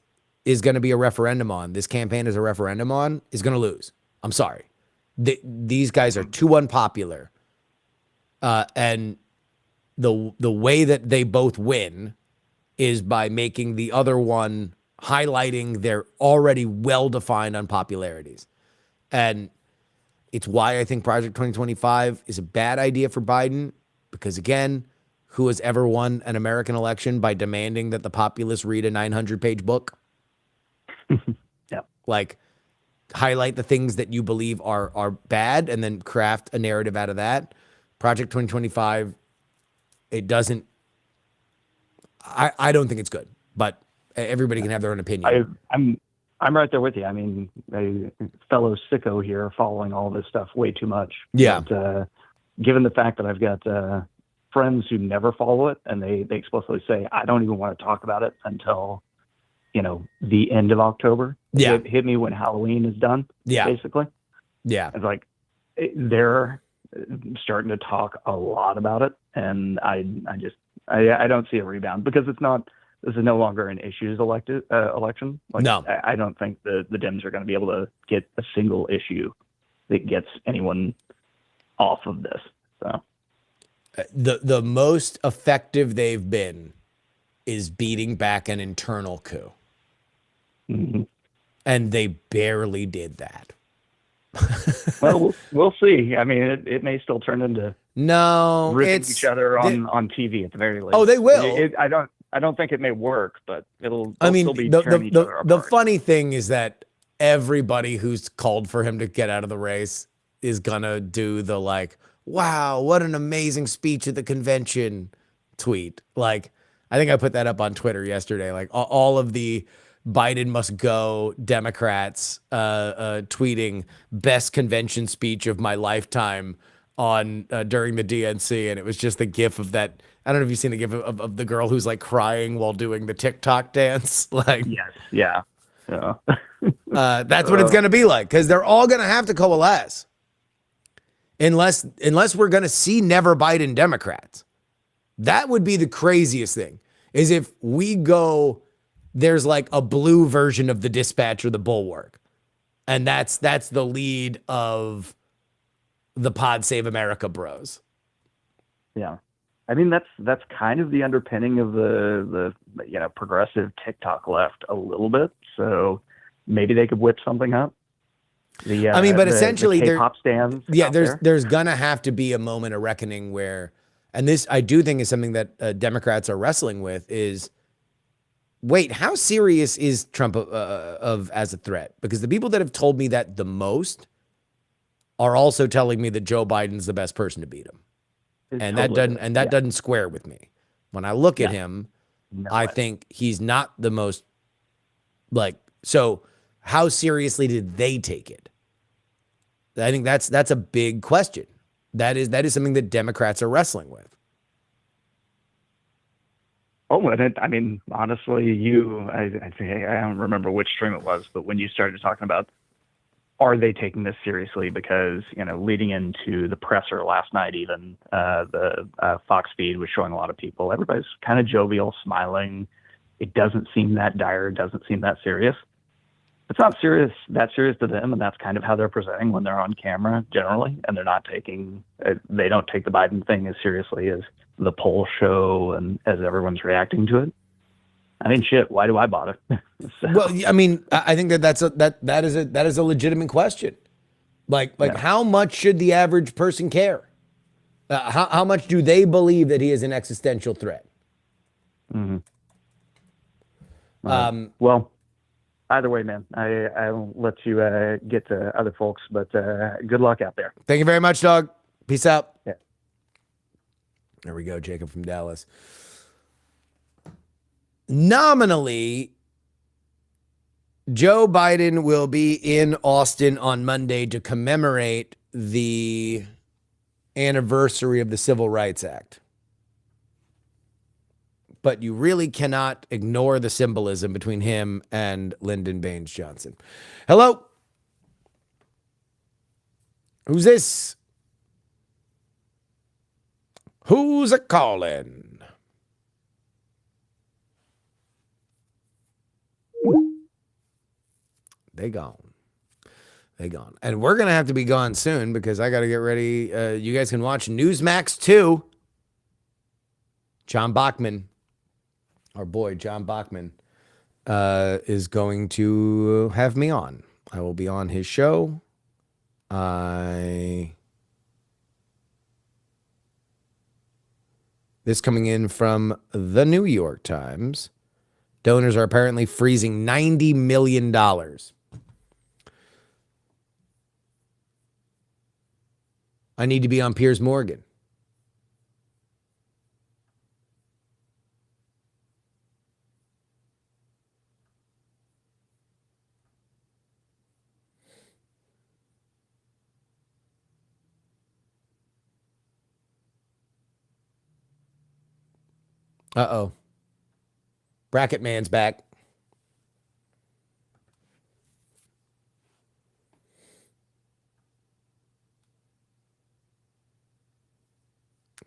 is going to be a referendum on, this campaign is a referendum on, is going to lose. I'm sorry. These guys are too unpopular. And the way that they both win is by making the other one highlighting their already well-defined unpopularities. And it's why I think Project 2025 is a bad idea for Biden, because, again, who has ever won an American election by demanding that the populace read a 900-page book? Yeah. Like, highlight the things that you believe are bad and then craft a narrative out of that. Project 2025, it doesn't, I don't think it's good, but everybody can have their own opinion. I'm right there with you. I mean, a fellow sicko here following all this stuff way too much. Yeah. But, given the fact that I've got friends who never follow it, and they explicitly say, I don't even want to talk about it until, the end of October. Yeah. Hit me when Halloween is done. Yeah. Basically. Yeah. It's like, they're starting to talk a lot about it. And I don't see a rebound, because this is no longer an issues election. Like, No. I don't think the Dems are going to be able to get a single issue that gets anyone off of this. So The most effective they've been is beating back an internal coup. mm-hmm. And they barely did that. Well, we'll see. I mean, it may still turn into No, ripping it's each other on TV at the very least. Oh, they will. I don't I don't think it may work, but they'll I mean, still be tearing each other the apart. funny thing is that everybody who's called for him to get out of the race is gonna do the like, wow, what an amazing speech at the convention tweet. Like, I think I put that up on Twitter yesterday. Like all of the Biden must go Democrats tweeting best convention speech of my lifetime on during the DNC, and it was just the gif of that. I don't know if you've seen the gif of the girl who's like crying while doing the TikTok dance. Like, Yes, yeah. that's what it's gonna be like, because they're all gonna have to coalesce, unless we're gonna see never Biden Democrats. That would be the craziest thing, is if we go, there's like a blue version of the Dispatch or the Bulwark, and that's the lead of the Pod Save America bros. Yeah. I mean, that's kind of the underpinning of the progressive TikTok left a little bit. So maybe they could whip something up. I mean, but essentially, the K-pop stands. Yeah, there's gonna have to be a moment of reckoning where, and this I do think is something that Democrats are wrestling with, is, wait, how serious is Trump of as a threat? Because the people that have told me that the most are also telling me that Joe Biden's the best person to beat him. And that doesn't square with me. When I look at him, I think he's not the most, like, so how seriously did they take it? I think that's a big question. That is something that Democrats are wrestling with. Oh, and I mean, honestly, I don't remember which stream it was, but when you started talking about, are they taking this seriously? Because, leading into the presser last night, even the Fox feed was showing a lot of people. Everybody's kind of jovial, smiling. It doesn't seem that dire. It doesn't seem that serious. It's not that serious to them, and that's kind of how they're presenting when they're on camera generally. And they don't take the Biden thing as seriously as the poll show and as everyone's reacting to it. I mean, shit, why do I bother? So. Well, I mean, I think that is a legitimate question. Like how much should the average person care? How much do they believe that he is an existential threat? Mm-hmm. Well, either way, man, I'll let you get to other folks, but good luck out there. Thank you very much, dog. Peace out. Yeah. There we go, Jacob from Dallas. Nominally, Joe Biden will be in Austin on Monday to commemorate the anniversary of the Civil Rights Act. But you really cannot ignore the symbolism between him and Lyndon Baines Johnson. Hello? Who's this? Who's a calling? They gone. And we're going to have to be gone soon because I got to get ready. You guys can watch Newsmax 2. John Bachman, our boy John Bachman, is going to have me on. I will be on his show. This coming in from the New York Times. Donors are apparently freezing $90 million. I need to be on Piers Morgan. Uh-oh. Bracket man's back.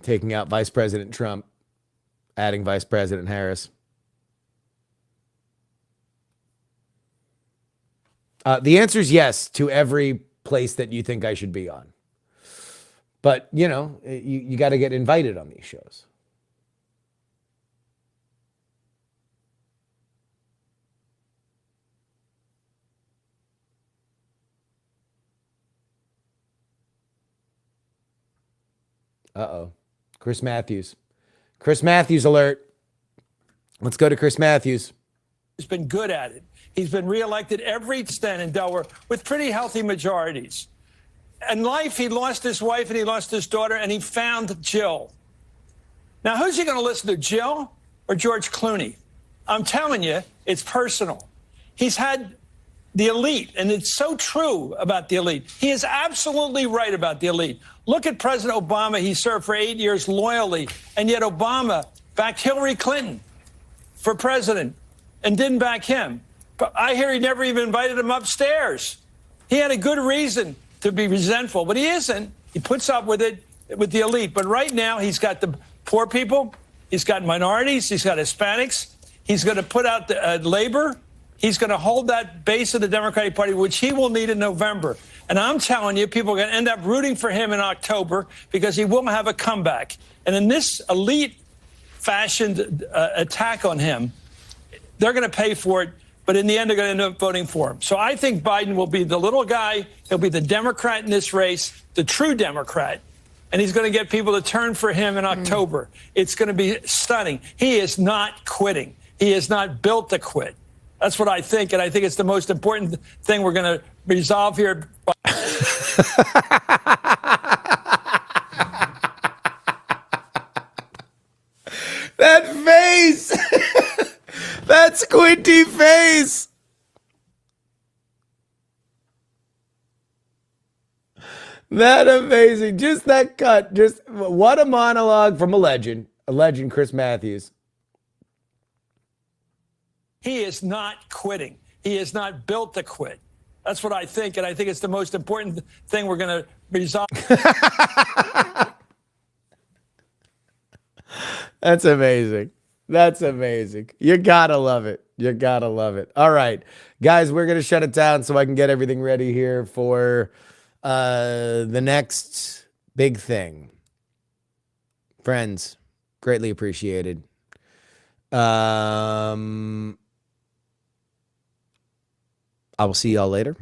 Taking out Vice President Trump, adding Vice President Harris. The answer is yes to every place that you think I should be on. But, you got to get invited on these shows. Uh-oh. Chris Matthews alert. Let's go to Chris Matthews. He's been good at it. He's been reelected every extent in Delaware with pretty healthy majorities. In life, he lost his wife and he lost his daughter, and he found Jill. Now, who's he going to listen to, Jill or George Clooney? I'm telling you, it's personal. He's had the elite, and it's so true about the elite. He is absolutely right about the elite. Look at President Obama. He served for 8 years loyally, and yet Obama backed Hillary Clinton for president and didn't back him. But I hear he never even invited him upstairs. He had a good reason to be resentful, but he isn't. He puts up with it with the elite. But right now, he's got the poor people, he's got minorities, he's got Hispanics, he's going to put out the labor, he's going to hold that base of the Democratic Party, which he will need in November. And I'm telling you, people are going to end up rooting for him in October because he will have a comeback. And in this elite fashioned attack on him, they're going to pay for it. But in the end, they're going to end up voting for him. So I think Biden will be the little guy. He'll be the Democrat in this race, the true Democrat. And he's going to get people to turn for him in October. It's going to be stunning. He is not quitting. He is not built to quit. That's what I think. And I think it's the most important thing we're going to resolve here. That face! That squinty face! That amazing. Just that cut. Just what a monologue from a legend, Chris Matthews. He is not quitting. He is not built to quit. That's what I think. And I think it's the most important thing we're going to resolve. That's amazing. That's amazing. You gotta love it. You gotta love it. All right, guys, we're gonna shut it down so I can get everything ready here for the next big thing. Friends, greatly appreciated. I will see y'all later.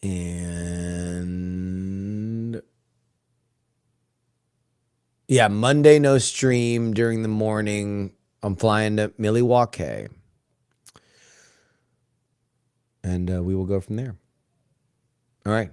And yeah, Monday, no stream during the morning. I'm flying to Milwaukee. And we will go from there. All right.